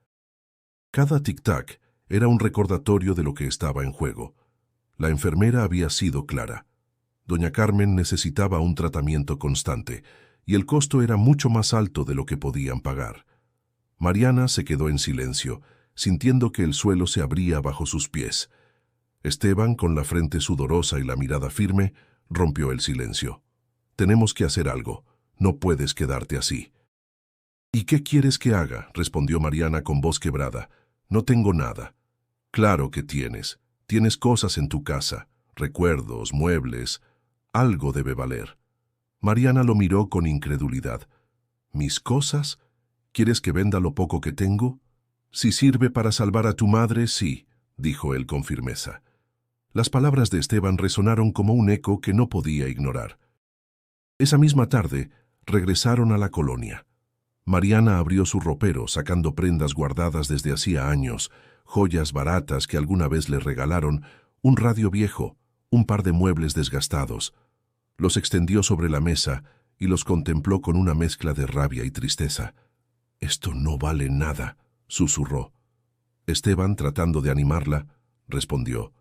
Cada tic-tac era un recordatorio de lo que estaba en juego. La enfermera había sido clara. Doña Carmen necesitaba un tratamiento constante, y el costo era mucho más alto de lo que podían pagar. Mariana se quedó en silencio, sintiendo que el suelo se abría bajo sus pies. Esteban, con la frente sudorosa y la mirada firme, rompió el silencio. «Tenemos que hacer algo. No puedes quedarte así». «¿Y qué quieres que haga?», respondió Mariana con voz quebrada. «No tengo nada». «Claro que tienes. Tienes cosas en tu casa, recuerdos, muebles. Algo debe valer». Mariana lo miró con incredulidad. «¿Mis cosas? ¿Quieres que venda lo poco que tengo?» «Si sirve para salvar a tu madre, sí», dijo él con firmeza. Las palabras de Esteban resonaron como un eco que no podía ignorar. Esa misma tarde, regresaron a la colonia. Mariana abrió su ropero, sacando prendas guardadas desde hacía años, joyas baratas que alguna vez le regalaron, un radio viejo, un par de muebles desgastados. Los extendió sobre la mesa y los contempló con una mezcla de rabia y tristeza. «Esto no vale nada», susurró. Esteban, tratando de animarla, respondió,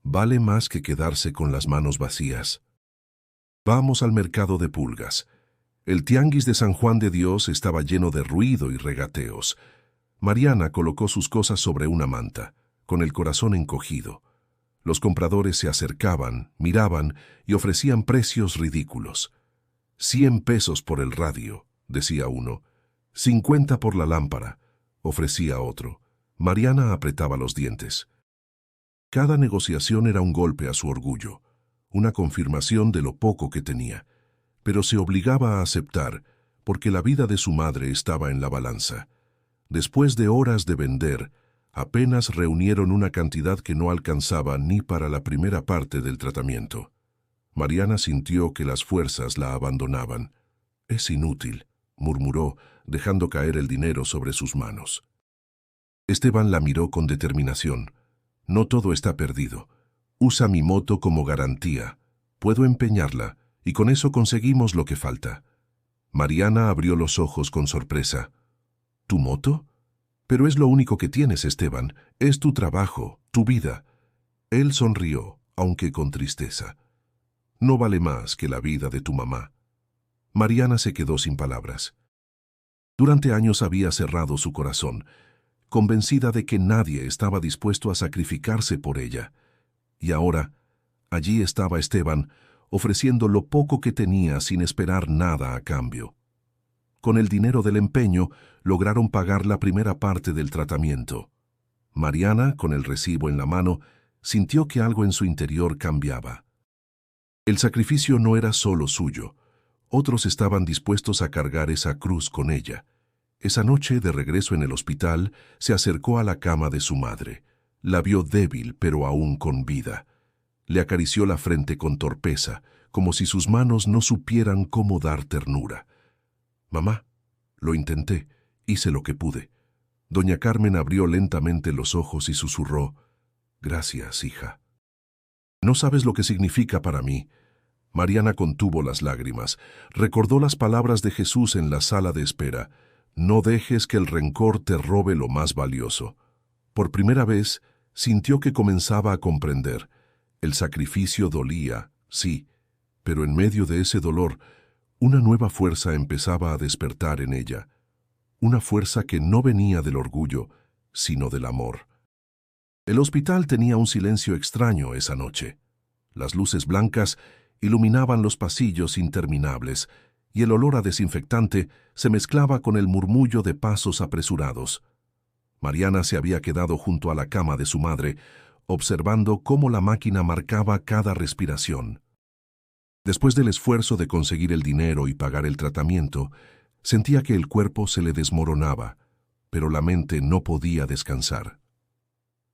«Vale más que quedarse con las manos vacías». Vamos al mercado de pulgas. El tianguis de San Juan de Dios estaba lleno de ruido y regateos. Mariana colocó sus cosas sobre una manta, con el corazón encogido. Los compradores se acercaban, miraban y ofrecían precios ridículos. 100 pesos por el radio, decía uno. 50 por la lámpara, ofrecía otro. Mariana apretaba los dientes. Cada negociación era un golpe a su orgullo, una confirmación de lo poco que tenía, pero se obligaba a aceptar porque la vida de su madre estaba en la balanza. Después de horas de vender, apenas reunieron una cantidad que no alcanzaba ni para la primera parte del tratamiento. Mariana sintió que las fuerzas la abandonaban. «Es inútil», murmuró, dejando caer el dinero sobre sus manos. Esteban la miró con determinación. «No todo está perdido. Usa mi moto como garantía. Puedo empeñarla, y con eso conseguimos lo que falta». Mariana abrió los ojos con sorpresa. «¿Tu moto? Pero es lo único que tienes, Esteban. Es tu trabajo, tu vida». Él sonrió, aunque con tristeza. «No vale más que la vida de tu mamá». Mariana se quedó sin palabras. Durante años había cerrado su corazón, convencida de que nadie estaba dispuesto a sacrificarse por ella. Y ahora, allí estaba Esteban, ofreciendo lo poco que tenía sin esperar nada a cambio. Con el dinero del empeño, lograron pagar la primera parte del tratamiento. Mariana, con el recibo en la mano, sintió que algo en su interior cambiaba. El sacrificio no era solo suyo. Otros estaban dispuestos a cargar esa cruz con ella. Esa noche, de regreso en el hospital, se acercó a la cama de su madre. La vio débil, pero aún con vida. Le acarició la frente con torpeza, como si sus manos no supieran cómo dar ternura. «Mamá, lo intenté, hice lo que pude». Doña Carmen abrió lentamente los ojos y susurró: «Gracias, hija». «No sabes lo que significa para mí». Mariana contuvo las lágrimas. Recordó las palabras de Jesús en la sala de espera: «No dejes que el rencor te robe lo más valioso». Por primera vez, sintió que comenzaba a comprender. El sacrificio dolía, sí, pero en medio de ese dolor, una nueva fuerza empezaba a despertar en ella. Una fuerza que no venía del orgullo, sino del amor. El hospital tenía un silencio extraño esa noche. Las luces blancas iluminaban los pasillos interminables, y el olor a desinfectante se mezclaba con el murmullo de pasos apresurados. Mariana se había quedado junto a la cama de su madre, observando cómo la máquina marcaba cada respiración. Después del esfuerzo de conseguir el dinero y pagar el tratamiento, sentía que el cuerpo se le desmoronaba, pero la mente no podía descansar.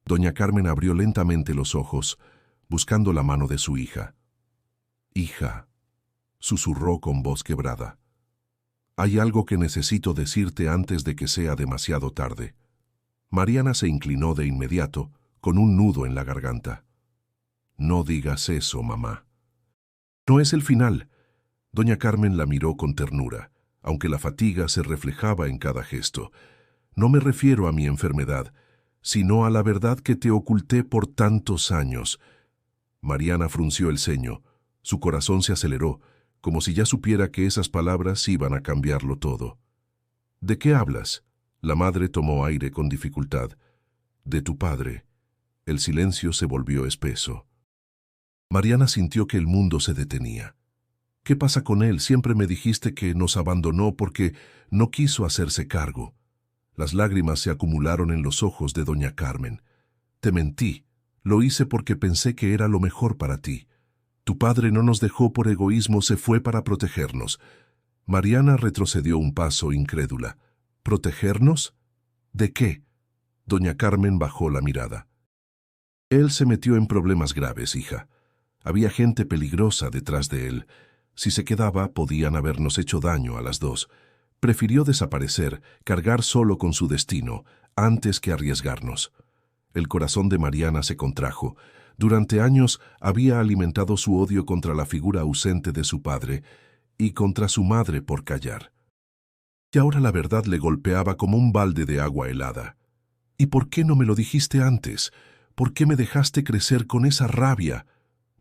Doña Carmen abrió lentamente los ojos, buscando la mano de su hija. «Hija», susurró con voz quebrada, «hay algo que necesito decirte antes de que sea demasiado tarde». Mariana se inclinó de inmediato, con un nudo en la garganta. «No digas eso, mamá». «No es el final». Doña Carmen la miró con ternura, aunque la fatiga se reflejaba en cada gesto. «No me refiero a mi enfermedad, sino a la verdad que te oculté por tantos años». Mariana frunció el ceño. Su corazón se aceleró, como si ya supiera que esas palabras iban a cambiarlo todo. «¿De qué hablas?». La madre tomó aire con dificultad. «De tu padre». El silencio se volvió espeso. Mariana sintió que el mundo se detenía. «¿Qué pasa con él? Siempre me dijiste que nos abandonó porque no quiso hacerse cargo». Las lágrimas se acumularon en los ojos de doña Carmen. «Te mentí. Lo hice porque pensé que era lo mejor para ti. Tu padre no nos dejó por egoísmo, se fue para protegernos». Mariana retrocedió un paso, incrédula. «¿Protegernos? ¿De qué?». Doña Carmen bajó la mirada. «Él se metió en problemas graves, hija. Había gente peligrosa detrás de él. Si se quedaba, podían habernos hecho daño a las dos. Prefirió desaparecer, cargar solo con su destino, antes que arriesgarnos». El corazón de Mariana se contrajo. Durante años había alimentado su odio contra la figura ausente de su padre y contra su madre por callar. Y ahora la verdad le golpeaba como un balde de agua helada. «¿Y por qué no me lo dijiste antes? ¿Por qué me dejaste crecer con esa rabia?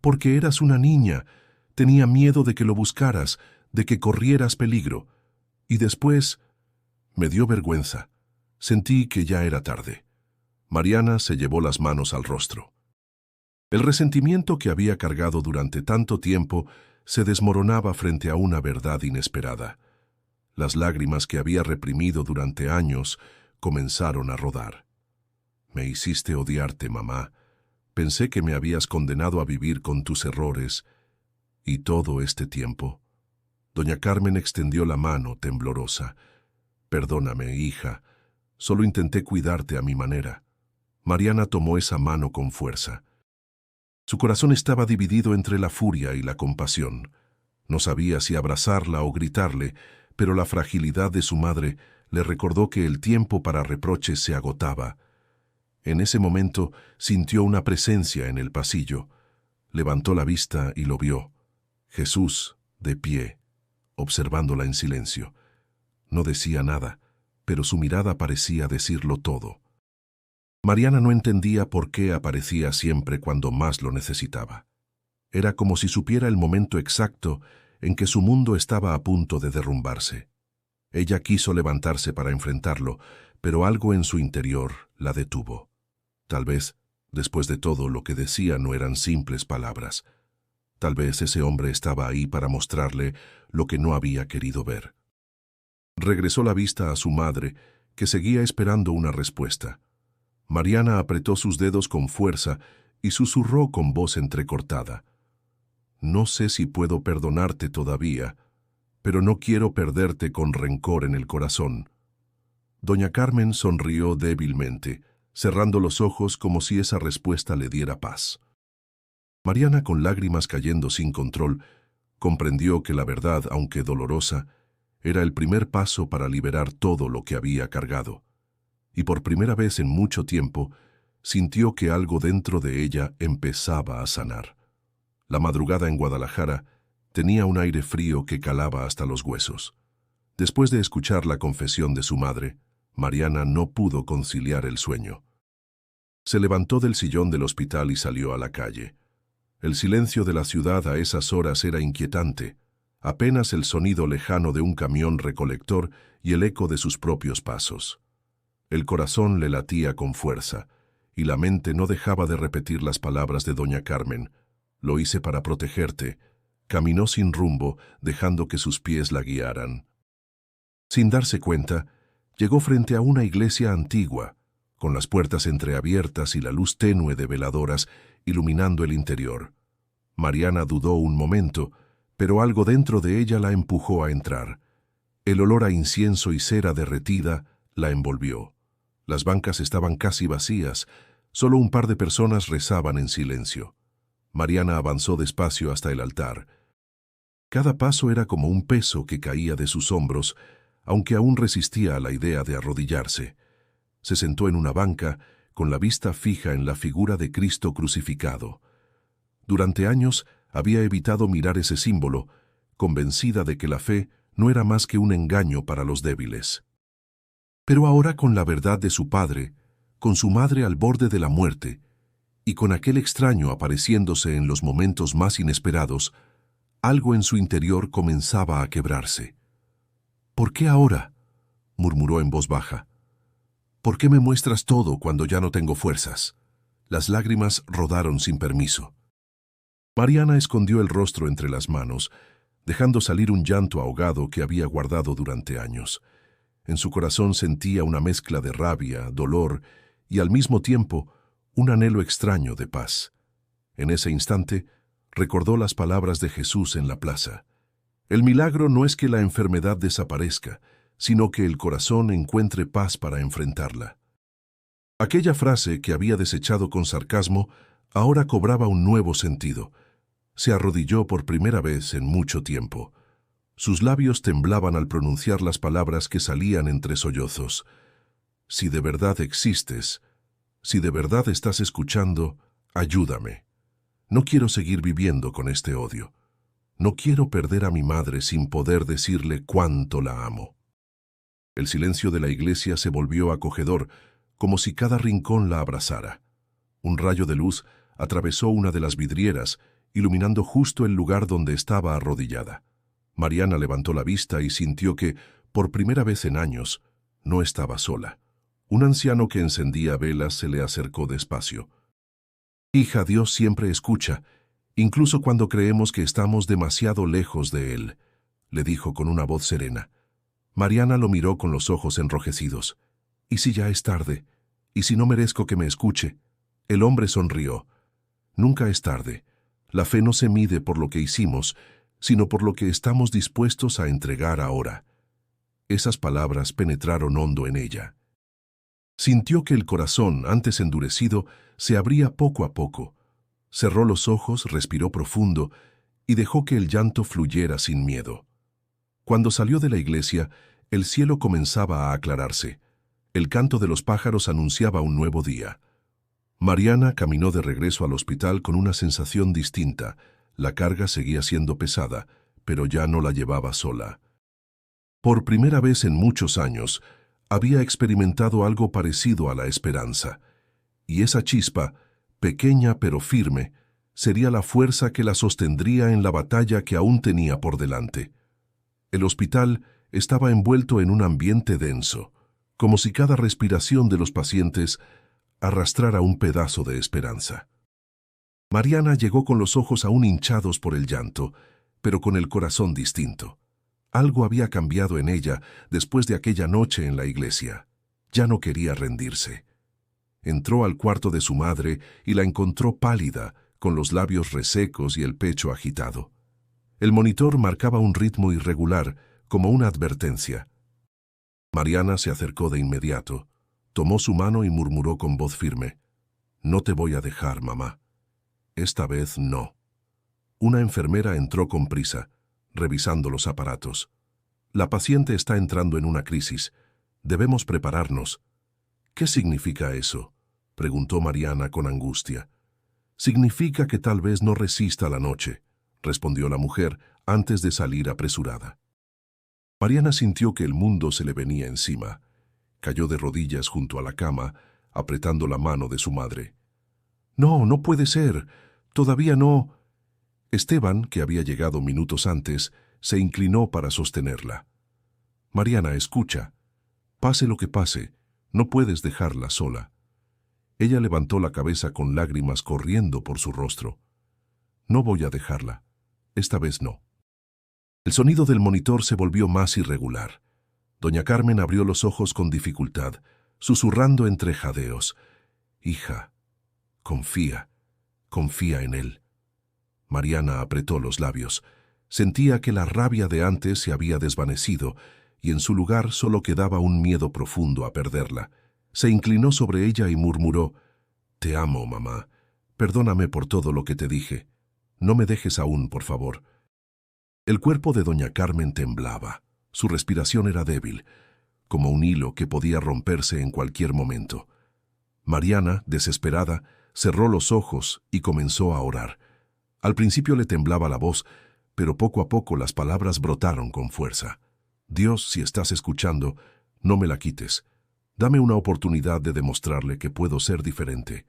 Porque eras una niña. Tenía miedo de que lo buscaras, de que corrieras peligro. Y después me dio vergüenza. Sentí que ya era tarde». Mariana se llevó las manos al rostro. El resentimiento que había cargado durante tanto tiempo se desmoronaba frente a una verdad inesperada. Las lágrimas que había reprimido durante años comenzaron a rodar. «Me hiciste odiarte, mamá. Pensé que me habías condenado a vivir con tus errores. ¿Y todo este tiempo?». Doña Carmen extendió la mano temblorosa. «Perdóname, hija. Solo intenté cuidarte a mi manera». Mariana tomó esa mano con fuerza. Su corazón estaba dividido entre la furia y la compasión. No sabía si abrazarla o gritarle, pero la fragilidad de su madre le recordó que el tiempo para reproches se agotaba. En ese momento sintió una presencia en el pasillo. Levantó la vista y lo vio. Jesús, de pie, observándola en silencio. No decía nada, pero su mirada parecía decirlo todo. Mariana no entendía por qué aparecía siempre cuando más lo necesitaba. Era como si supiera el momento exacto en que su mundo estaba a punto de derrumbarse. Ella quiso levantarse para enfrentarlo, pero algo en su interior la detuvo. Tal vez, después de todo, lo que decía no eran simples palabras. Tal vez ese hombre estaba ahí para mostrarle lo que no había querido ver. Regresó la vista a su madre, que seguía esperando una respuesta. Mariana apretó sus dedos con fuerza y susurró con voz entrecortada: «No sé si puedo perdonarte todavía, pero no quiero perderte con rencor en el corazón». Doña Carmen sonrió débilmente, cerrando los ojos como si esa respuesta le diera paz. Mariana, con lágrimas cayendo sin control, comprendió que la verdad, aunque dolorosa, era el primer paso para liberar todo lo que había cargado. Y por primera vez en mucho tiempo, sintió que algo dentro de ella empezaba a sanar. La madrugada en Guadalajara tenía un aire frío que calaba hasta los huesos. Después de escuchar la confesión de su madre, Mariana no pudo conciliar el sueño. Se levantó del sillón del hospital y salió a la calle. El silencio de la ciudad a esas horas era inquietante, apenas el sonido lejano de un camión recolector y el eco de sus propios pasos. El corazón le latía con fuerza, y la mente no dejaba de repetir las palabras de doña Carmen: «Lo hice para protegerte». Caminó sin rumbo, dejando que sus pies la guiaran. Sin darse cuenta, llegó frente a una iglesia antigua, con las puertas entreabiertas y la luz tenue de veladoras iluminando el interior. Mariana dudó un momento, pero algo dentro de ella la empujó a entrar. El olor a incienso y cera derretida la envolvió. Las bancas estaban casi vacías, solo un par de personas rezaban en silencio. Mariana avanzó despacio hasta el altar. Cada paso era como un peso que caía de sus hombros, aunque aún resistía a la idea de arrodillarse. Se sentó en una banca, con la vista fija en la figura de Cristo crucificado. Durante años había evitado mirar ese símbolo, convencida de que la fe no era más que un engaño para los débiles. Pero ahora, con la verdad de su padre, con su madre al borde de la muerte, y con aquel extraño apareciéndose en los momentos más inesperados, algo en su interior comenzaba a quebrarse. «¿Por qué ahora?», murmuró en voz baja. «¿Por qué me muestras todo cuando ya no tengo fuerzas?». Las lágrimas rodaron sin permiso. Mariana escondió el rostro entre las manos, dejando salir un llanto ahogado que había guardado durante años. En su corazón sentía una mezcla de rabia, dolor y al mismo tiempo un anhelo extraño de paz. En ese instante recordó las palabras de Jesús en la plaza: «El milagro no es que la enfermedad desaparezca, sino que el corazón encuentre paz para enfrentarla». Aquella frase, que había desechado con sarcasmo, ahora cobraba un nuevo sentido. Se arrodilló por primera vez en mucho tiempo. Sus labios temblaban al pronunciar las palabras que salían entre sollozos. «Si de verdad existes, si de verdad estás escuchando, ayúdame. No quiero seguir viviendo con este odio. No quiero perder a mi madre sin poder decirle cuánto la amo». El silencio de la iglesia se volvió acogedor, como si cada rincón la abrazara. Un rayo de luz atravesó una de las vidrieras, iluminando justo el lugar donde estaba arrodillada. Mariana levantó la vista y sintió que, por primera vez en años, no estaba sola. Un anciano que encendía velas se le acercó despacio. «Hija, Dios siempre escucha, incluso cuando creemos que estamos demasiado lejos de Él», le dijo con una voz serena. Mariana lo miró con los ojos enrojecidos. «¿Y si ya es tarde? ¿Y si no merezco que me escuche?». El hombre sonrió. «Nunca es tarde. La fe no se mide por lo que hicimos, sino por lo que estamos dispuestos a entregar ahora». Esas palabras penetraron hondo en ella. Sintió que el corazón, antes endurecido, se abría poco a poco. Cerró los ojos, respiró profundo y dejó que el llanto fluyera sin miedo. Cuando salió de la iglesia, el cielo comenzaba a aclararse. El canto de los pájaros anunciaba un nuevo día. Mariana caminó de regreso al hospital con una sensación distinta. La carga seguía siendo pesada, pero ya no la llevaba sola. Por primera vez en muchos años, había experimentado algo parecido a la esperanza, y esa chispa, pequeña pero firme, sería la fuerza que la sostendría en la batalla que aún tenía por delante. El hospital estaba envuelto en un ambiente denso, como si cada respiración de los pacientes arrastrara un pedazo de esperanza. Mariana llegó con los ojos aún hinchados por el llanto, pero con el corazón distinto. Algo había cambiado en ella después de aquella noche en la iglesia. Ya no quería rendirse. Entró al cuarto de su madre y la encontró pálida, con los labios resecos y el pecho agitado. El monitor marcaba un ritmo irregular, como una advertencia. Mariana se acercó de inmediato, tomó su mano y murmuró con voz firme: «No te voy a dejar, mamá. Esta vez no». Una enfermera entró con prisa, revisando los aparatos. «La paciente está entrando en una crisis. Debemos prepararnos». «¿Qué significa eso?», preguntó Mariana con angustia. «Significa que tal vez no resista la noche», respondió la mujer antes de salir apresurada. Mariana sintió que el mundo se le venía encima. Cayó de rodillas junto a la cama, apretando la mano de su madre. «No, no puede ser. Todavía no». Esteban, que había llegado minutos antes, se inclinó para sostenerla. «Mariana, escucha. Pase lo que pase, no puedes dejarla sola». Ella levantó la cabeza con lágrimas corriendo por su rostro. «No voy a dejarla. Esta vez no». El sonido del monitor se volvió más irregular. Doña Carmen abrió los ojos con dificultad, susurrando entre jadeos: «Hija, confía en él». Mariana apretó los labios. Sentía que la rabia de antes se había desvanecido y en su lugar solo quedaba un miedo profundo a perderla. Se inclinó sobre ella y murmuró: «Te amo, mamá. Perdóname por todo lo que te dije. No me dejes aún, por favor». El cuerpo de doña Carmen temblaba. Su respiración era débil, como un hilo que podía romperse en cualquier momento. Mariana, desesperada, cerró los ojos y comenzó a orar. Al principio le temblaba la voz, pero poco a poco las palabras brotaron con fuerza. «Dios, si estás escuchando, no me la quites. Dame una oportunidad de demostrarle que puedo ser diferente.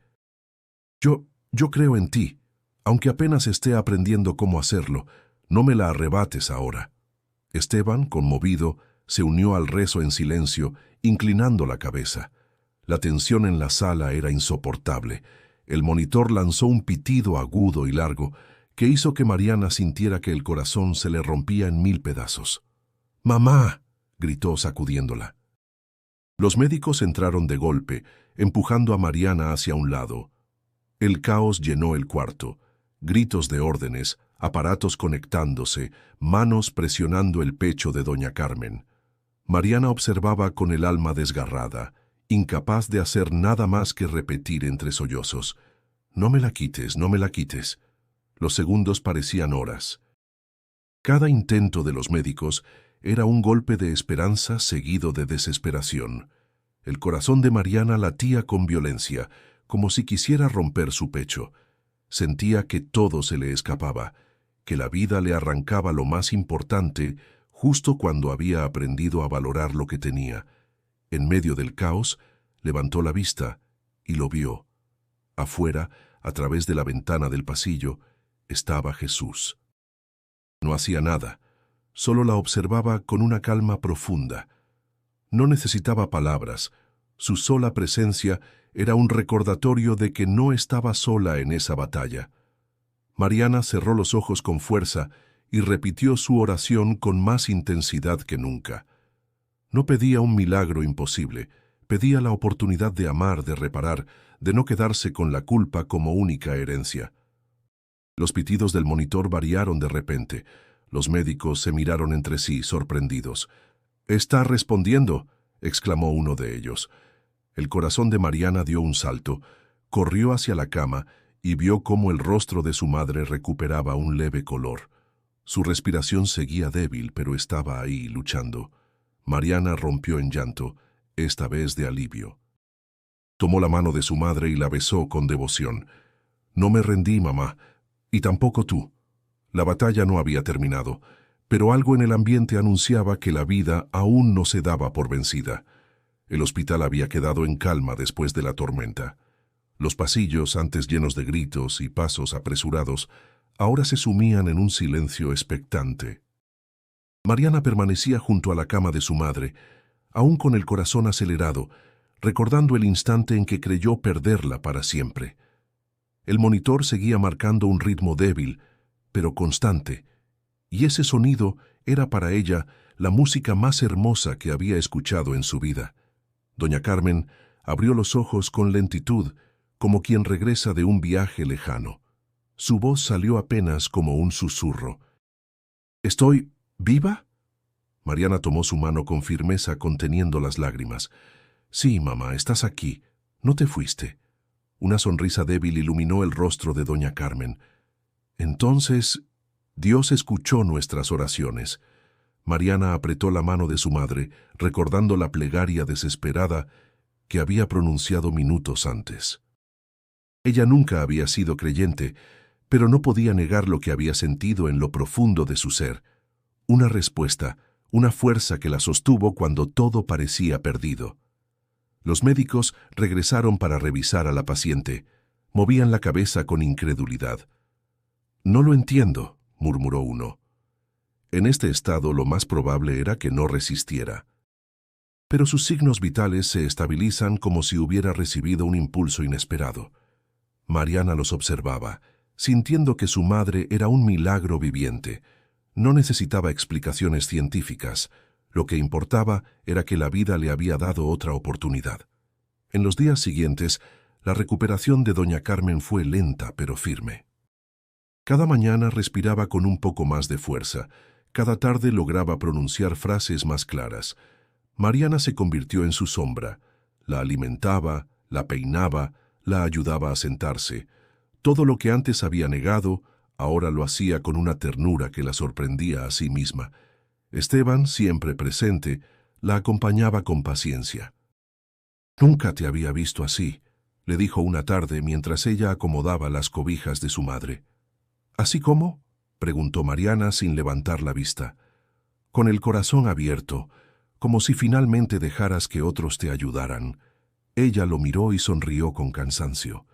Yo creo en ti, aunque apenas esté aprendiendo cómo hacerlo. No me la arrebates ahora». Esteban, conmovido, se unió al rezo en silencio, inclinando la cabeza. La tensión en la sala era insoportable. El monitor lanzó un pitido agudo y largo que hizo que Mariana sintiera que el corazón se le rompía en 1000 pedazos. «¡Mamá!», gritó sacudiéndola. Los médicos entraron de golpe, empujando a Mariana hacia un lado. El caos llenó el cuarto. Gritos de órdenes, aparatos conectándose, manos presionando el pecho de doña Carmen. Mariana observaba con el alma desgarrada, incapaz de hacer nada más que repetir entre sollozos: «No me la quites, no me la quites». Los segundos parecían horas. Cada intento de los médicos era un golpe de esperanza seguido de desesperación. El corazón de Mariana latía con violencia, como si quisiera romper su pecho. Sentía que todo se le escapaba, que la vida le arrancaba lo más importante justo cuando había aprendido a valorar lo que tenía. En medio del caos, levantó la vista y lo vio. Afuera, a través de la ventana del pasillo, estaba Jesús. No hacía nada, solo la observaba con una calma profunda. No necesitaba palabras, su sola presencia era un recordatorio de que no estaba sola en esa batalla. Mariana cerró los ojos con fuerza y repitió su oración con más intensidad que nunca. No pedía un milagro imposible, pedía la oportunidad de amar, de reparar, de no quedarse con la culpa como única herencia. Los pitidos del monitor variaron de repente. Los médicos se miraron entre sí, sorprendidos. «¡Está respondiendo!», exclamó uno de ellos. El corazón de Mariana dio un salto, corrió hacia la cama y vio cómo el rostro de su madre recuperaba un leve color. Su respiración seguía débil, pero estaba ahí, luchando. Mariana rompió en llanto, esta vez de alivio. Tomó la mano de su madre y la besó con devoción. «No me rendí, mamá, y tampoco tú». La batalla no había terminado, pero algo en el ambiente anunciaba que la vida aún no se daba por vencida. El hospital había quedado en calma después de la tormenta. Los pasillos, antes llenos de gritos y pasos apresurados, ahora se sumían en un silencio expectante. Mariana permanecía junto a la cama de su madre, aún con el corazón acelerado, recordando el instante en que creyó perderla para siempre. El monitor seguía marcando un ritmo débil, pero constante, y ese sonido era para ella la música más hermosa que había escuchado en su vida. Doña Carmen, Abrió los ojos con lentitud, como quien regresa de un viaje lejano. Su voz salió apenas como un susurro. ¿Estoy viva? Mariana tomó su mano con firmeza, conteniendo las lágrimas. Sí, mamá, estás aquí. No te fuiste. Una sonrisa débil iluminó el rostro de doña Carmen. Entonces, Dios escuchó nuestras oraciones. Mariana apretó la mano de su madre, recordando la plegaria desesperada que había pronunciado minutos antes. Ella nunca había sido creyente, pero no podía negar lo que había sentido en lo profundo de su ser. Una respuesta, una fuerza que la sostuvo cuando todo parecía perdido. Los médicos regresaron para revisar a la paciente. Movían la cabeza con incredulidad. «No lo entiendo», murmuró uno. En este estado lo más probable era que no resistiera. Pero sus signos vitales se estabilizan como si hubiera recibido un impulso inesperado. Mariana los observaba, sintiendo que su madre era un milagro viviente. No necesitaba explicaciones científicas. Lo que importaba era que la vida le había dado otra oportunidad. En los días siguientes, la recuperación de doña Carmen fue lenta pero firme. Cada mañana respiraba con un poco más de fuerza. Cada tarde lograba pronunciar frases más claras. Mariana se convirtió en su sombra. La alimentaba, la peinaba, la ayudaba a sentarse. Todo lo que antes había negado, ahora lo hacía con una ternura que la sorprendía a sí misma. Esteban, siempre presente, la acompañaba con paciencia. «Nunca te había visto así», le dijo una tarde mientras ella acomodaba las cobijas de su madre. «¿Así cómo?», preguntó Mariana sin levantar la vista. «Con el corazón abierto, como si finalmente dejaras que otros te ayudaran». Ella lo miró y sonrió con cansancio.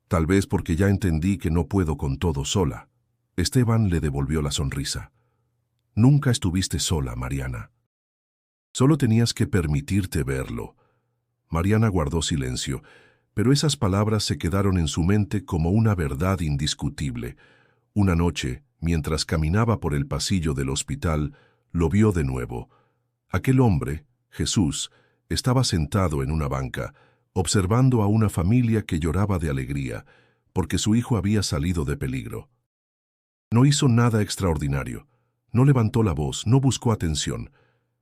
«Tal vez porque ya entendí que no puedo con todo sola». Esteban le devolvió la sonrisa. «Nunca estuviste sola, Mariana. Solo tenías que permitirte verlo». Mariana guardó silencio, pero esas palabras se quedaron en su mente como una verdad indiscutible. Una noche, mientras caminaba por el pasillo del hospital, lo vio de nuevo. Aquel hombre, Jesús, estaba sentado en una banca, observando a una familia que lloraba de alegría, porque su hijo había salido de peligro. No hizo nada extraordinario. No levantó la voz, no buscó atención.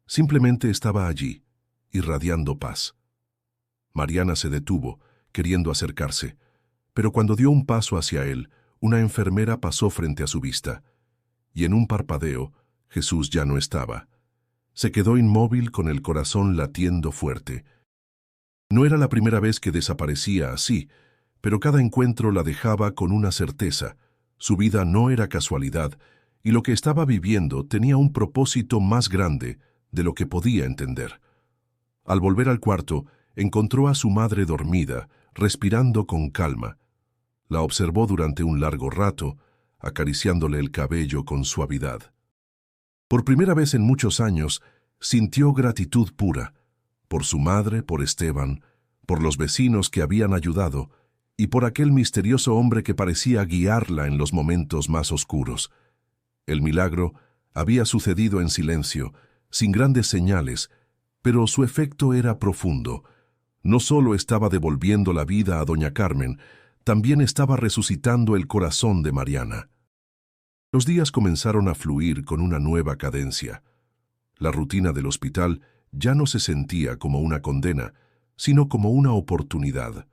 Simplemente estaba allí, irradiando paz. Mariana se detuvo, queriendo acercarse, pero cuando dio un paso hacia él, una enfermera pasó frente a su vista, y en un parpadeo, Jesús ya no estaba. Se quedó inmóvil con el corazón latiendo fuerte. No era la primera vez que desaparecía así, pero cada encuentro la dejaba con una certeza. Su vida no era casualidad, y lo que estaba viviendo tenía un propósito más grande de lo que podía entender. Al volver al cuarto, encontró a su madre dormida, respirando con calma. La observó durante un largo rato, acariciándole el cabello con suavidad. Por primera vez en muchos años, sintió gratitud pura, por su madre, por Esteban, por los vecinos que habían ayudado, y por aquel misterioso hombre que parecía guiarla en los momentos más oscuros. El milagro había sucedido en silencio, sin grandes señales, pero su efecto era profundo. No solo estaba devolviendo la vida a doña Carmen, también estaba resucitando el corazón de Mariana. Los días comenzaron a fluir con una nueva cadencia. La rutina del hospital ya no se sentía como una condena, sino como una oportunidad.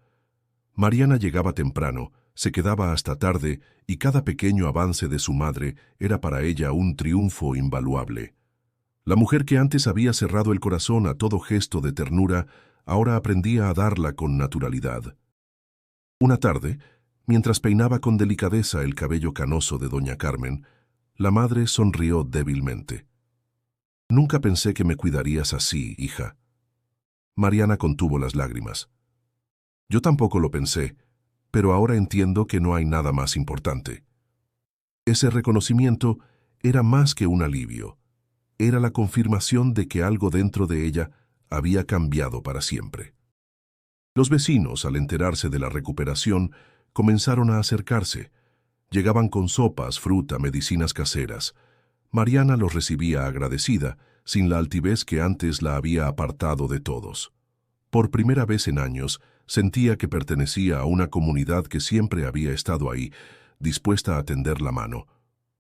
Mariana llegaba temprano, se quedaba hasta tarde y cada pequeño avance de su madre era para ella un triunfo invaluable. La mujer que antes había cerrado el corazón a todo gesto de ternura, ahora aprendía a darla con naturalidad. Una tarde, mientras peinaba con delicadeza el cabello canoso de doña Carmen, la madre sonrió débilmente. «Nunca pensé que me cuidarías así, hija». Mariana contuvo las lágrimas. «Yo tampoco lo pensé, pero ahora entiendo que no hay nada más importante». Ese reconocimiento era más que un alivio. Era la confirmación de que algo dentro de ella había cambiado para siempre. Los vecinos, al enterarse de la recuperación, comenzaron a acercarse. Llegaban con sopas, fruta, medicinas caseras. Mariana los recibía agradecida, sin la altivez que antes la había apartado de todos. Por primera vez en años, sentía que pertenecía a una comunidad que siempre había estado ahí, dispuesta a tender la mano.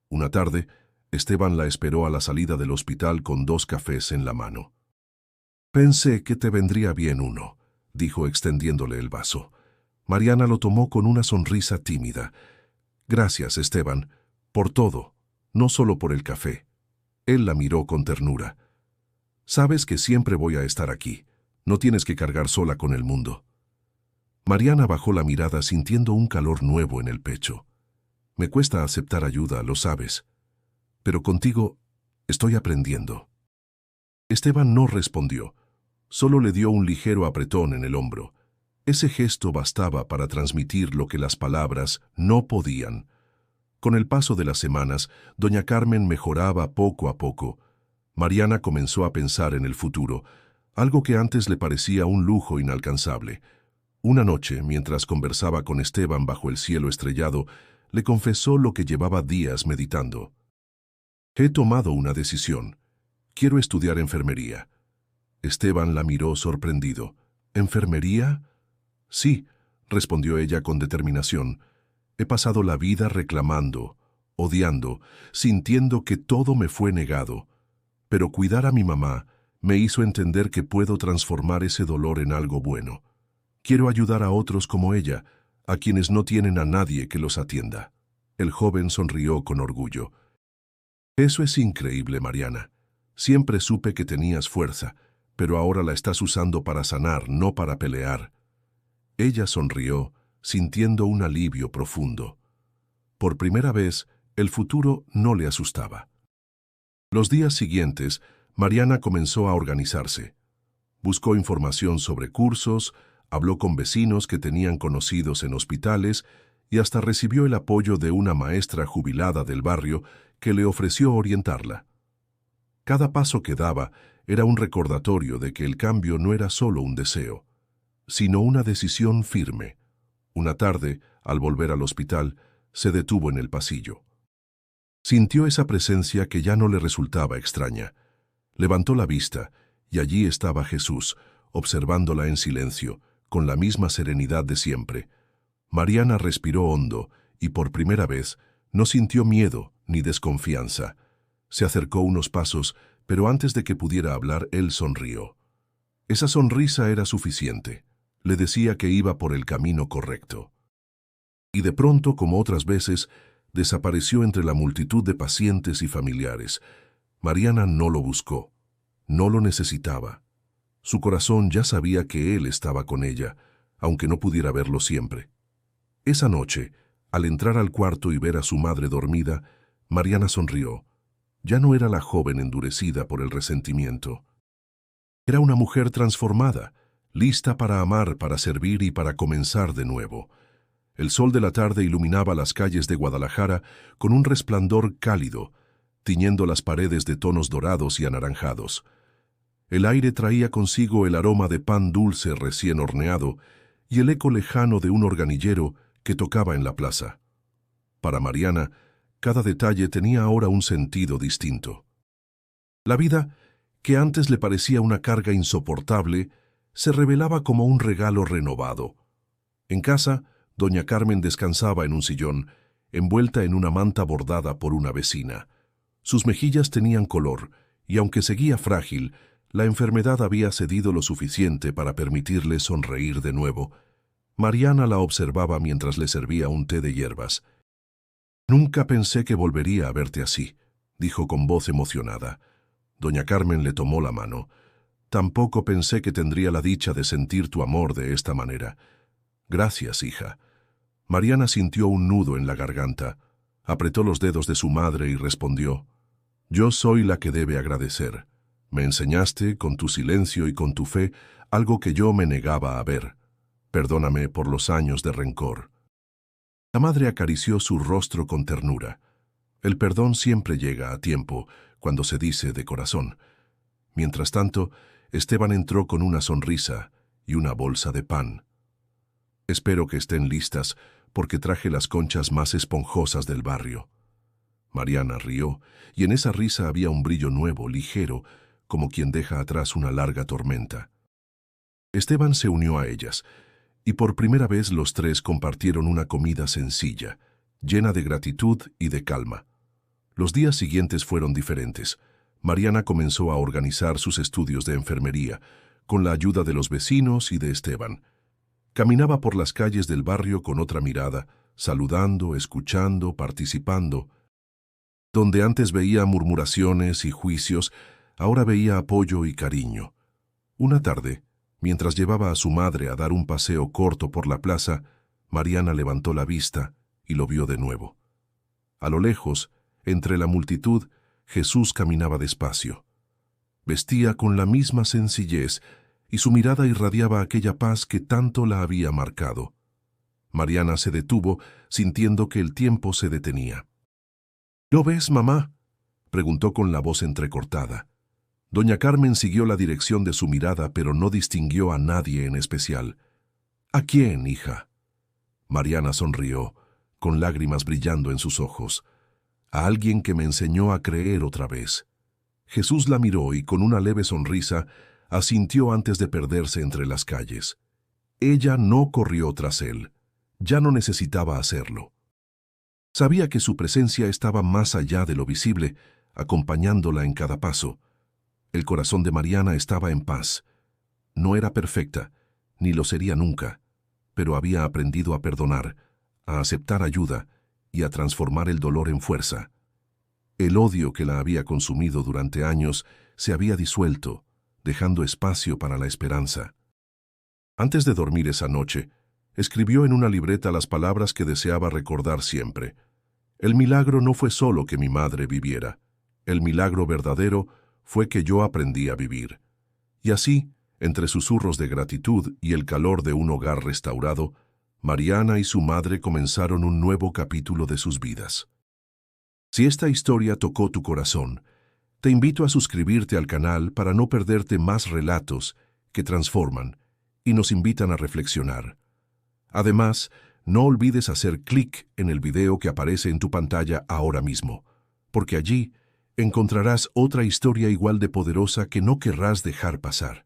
Una tarde, Esteban la esperó a la salida del hospital con 2 cafés en la mano. «Pensé que te vendría bien uno», dijo extendiéndole el vaso. Mariana lo tomó con una sonrisa tímida. «Gracias, Esteban, por todo, no solo por el café». Él la miró con ternura. «Sabes que siempre voy a estar aquí. No tienes que cargar sola con el mundo». Mariana bajó la mirada sintiendo un calor nuevo en el pecho. «Me cuesta aceptar ayuda, lo sabes. Pero contigo estoy aprendiendo». Esteban no respondió. Solo le dio un ligero apretón en el hombro. Ese gesto bastaba para transmitir lo que las palabras no podían. Con el paso de las semanas, doña Carmen mejoraba poco a poco. Mariana comenzó a pensar en el futuro, algo que antes le parecía un lujo inalcanzable. Una noche, mientras conversaba con Esteban bajo el cielo estrellado, le confesó lo que llevaba días meditando. «He tomado una decisión. Quiero estudiar enfermería». Esteban la miró sorprendido. «¿Enfermería?» «Sí», respondió ella con determinación. «He pasado la vida reclamando, odiando, sintiendo que todo me fue negado. Pero cuidar a mi mamá me hizo entender que puedo transformar ese dolor en algo bueno. Quiero ayudar a otros como ella, a quienes no tienen a nadie que los atienda». El joven sonrió con orgullo. «Eso es increíble, Mariana. Siempre supe que tenías fuerza, pero ahora la estás usando para sanar, no para pelear». Ella sonrió, sintiendo un alivio profundo. Por primera vez, el futuro no le asustaba. Los días siguientes, Mariana comenzó a organizarse. Buscó información sobre cursos, habló con vecinos que tenían conocidos en hospitales y hasta recibió el apoyo de una maestra jubilada del barrio que le ofreció orientarla. Cada paso que daba era un recordatorio de que el cambio no era solo un deseo, sino una decisión firme. Una tarde, al volver al hospital, se detuvo en el pasillo. Sintió esa presencia que ya no le resultaba extraña. Levantó la vista y allí estaba Jesús, observándola en silencio, con la misma serenidad de siempre. Mariana respiró hondo y por primera vez no sintió miedo ni desconfianza. Se acercó unos pasos, pero antes de que pudiera hablar, él sonrió. Esa sonrisa era suficiente. Le decía que iba por el camino correcto. Y de pronto, como otras veces, desapareció entre la multitud de pacientes y familiares. Mariana no lo buscó, no lo necesitaba. Su corazón ya sabía que él estaba con ella, aunque no pudiera verlo siempre. Esa noche, al entrar al cuarto y ver a su madre dormida, Mariana sonrió. Ya no era la joven endurecida por el resentimiento. Era una mujer transformada, lista para amar, para servir y para comenzar de nuevo. El sol de la tarde iluminaba las calles de Guadalajara con un resplandor cálido, tiñendo las paredes de tonos dorados y anaranjados. El aire traía consigo el aroma de pan dulce recién horneado y el eco lejano de un organillero que tocaba en la plaza. Para Mariana, cada detalle tenía ahora un sentido distinto. La vida, que antes le parecía una carga insoportable, se revelaba como un regalo renovado. En casa, doña Carmen descansaba en un sillón, envuelta en una manta bordada por una vecina. Sus mejillas tenían color, y aunque seguía frágil, la enfermedad había cedido lo suficiente para permitirle sonreír de nuevo. Mariana la observaba mientras le servía un té de hierbas. «Nunca pensé que volvería a verte así», dijo con voz emocionada. Doña Carmen le tomó la mano. «Tampoco pensé que tendría la dicha de sentir tu amor de esta manera». «Gracias, hija». Mariana sintió un nudo en la garganta. Apretó los dedos de su madre y respondió: «Yo soy la que debe agradecer. Me enseñaste, con tu silencio y con tu fe, algo que yo me negaba a ver. Perdóname por los años de rencor». La madre acarició su rostro con ternura. El perdón siempre llega a tiempo, cuando se dice de corazón. Mientras tanto, Esteban entró con una sonrisa y una bolsa de pan. «Espero que estén listas, porque traje las conchas más esponjosas del barrio». Mariana rió, y en esa risa había un brillo nuevo, ligero, como quien deja atrás una larga tormenta. Esteban se unió a ellas, y por primera vez los tres compartieron una comida sencilla, llena de gratitud y de calma. Los días siguientes fueron diferentes. Mariana comenzó a organizar sus estudios de enfermería, con la ayuda de los vecinos y de Esteban. Caminaba por las calles del barrio con otra mirada, saludando, escuchando, participando. Donde antes veía murmuraciones y juicios, ahora veía apoyo y cariño. Una tarde, mientras llevaba a su madre a dar un paseo corto por la plaza, Mariana levantó la vista y lo vio de nuevo. A lo lejos, entre la multitud, Jesús caminaba despacio. Vestía con la misma sencillez y su mirada irradiaba aquella paz que tanto la había marcado. Mariana se detuvo, sintiendo que el tiempo se detenía. ¿Lo ves, mamá?, preguntó con la voz entrecortada. Doña Carmen siguió la dirección de su mirada, pero no distinguió a nadie en especial. ¿A quién, hija? Mariana sonrió, con lágrimas brillando en sus ojos. A alguien que me enseñó a creer otra vez. Jesús la miró y con una leve sonrisa asintió antes de perderse entre las calles. Ella no corrió tras él. Ya no necesitaba hacerlo. Sabía que su presencia estaba más allá de lo visible, acompañándola en cada paso. El corazón de Mariana estaba en paz. No era perfecta, ni lo sería nunca, pero había aprendido a perdonar, a aceptar ayuda y a transformar el dolor en fuerza. El odio que la había consumido durante años se había disuelto, dejando espacio para la esperanza. Antes de dormir esa noche, escribió en una libreta las palabras que deseaba recordar siempre. El milagro no fue solo que mi madre viviera. El milagro verdadero fue que yo aprendí a vivir. Y así, entre susurros de gratitud y el calor de un hogar restaurado, Mariana y su madre comenzaron un nuevo capítulo de sus vidas. Si esta historia tocó tu corazón, te invito a suscribirte al canal para no perderte más relatos que transforman y nos invitan a reflexionar. Además, no olvides hacer clic en el video que aparece en tu pantalla ahora mismo, porque allí encontrarás otra historia igual de poderosa que no querrás dejar pasar.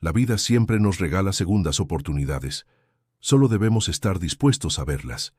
La vida siempre nos regala segundas oportunidades. Solo debemos estar dispuestos a verlas.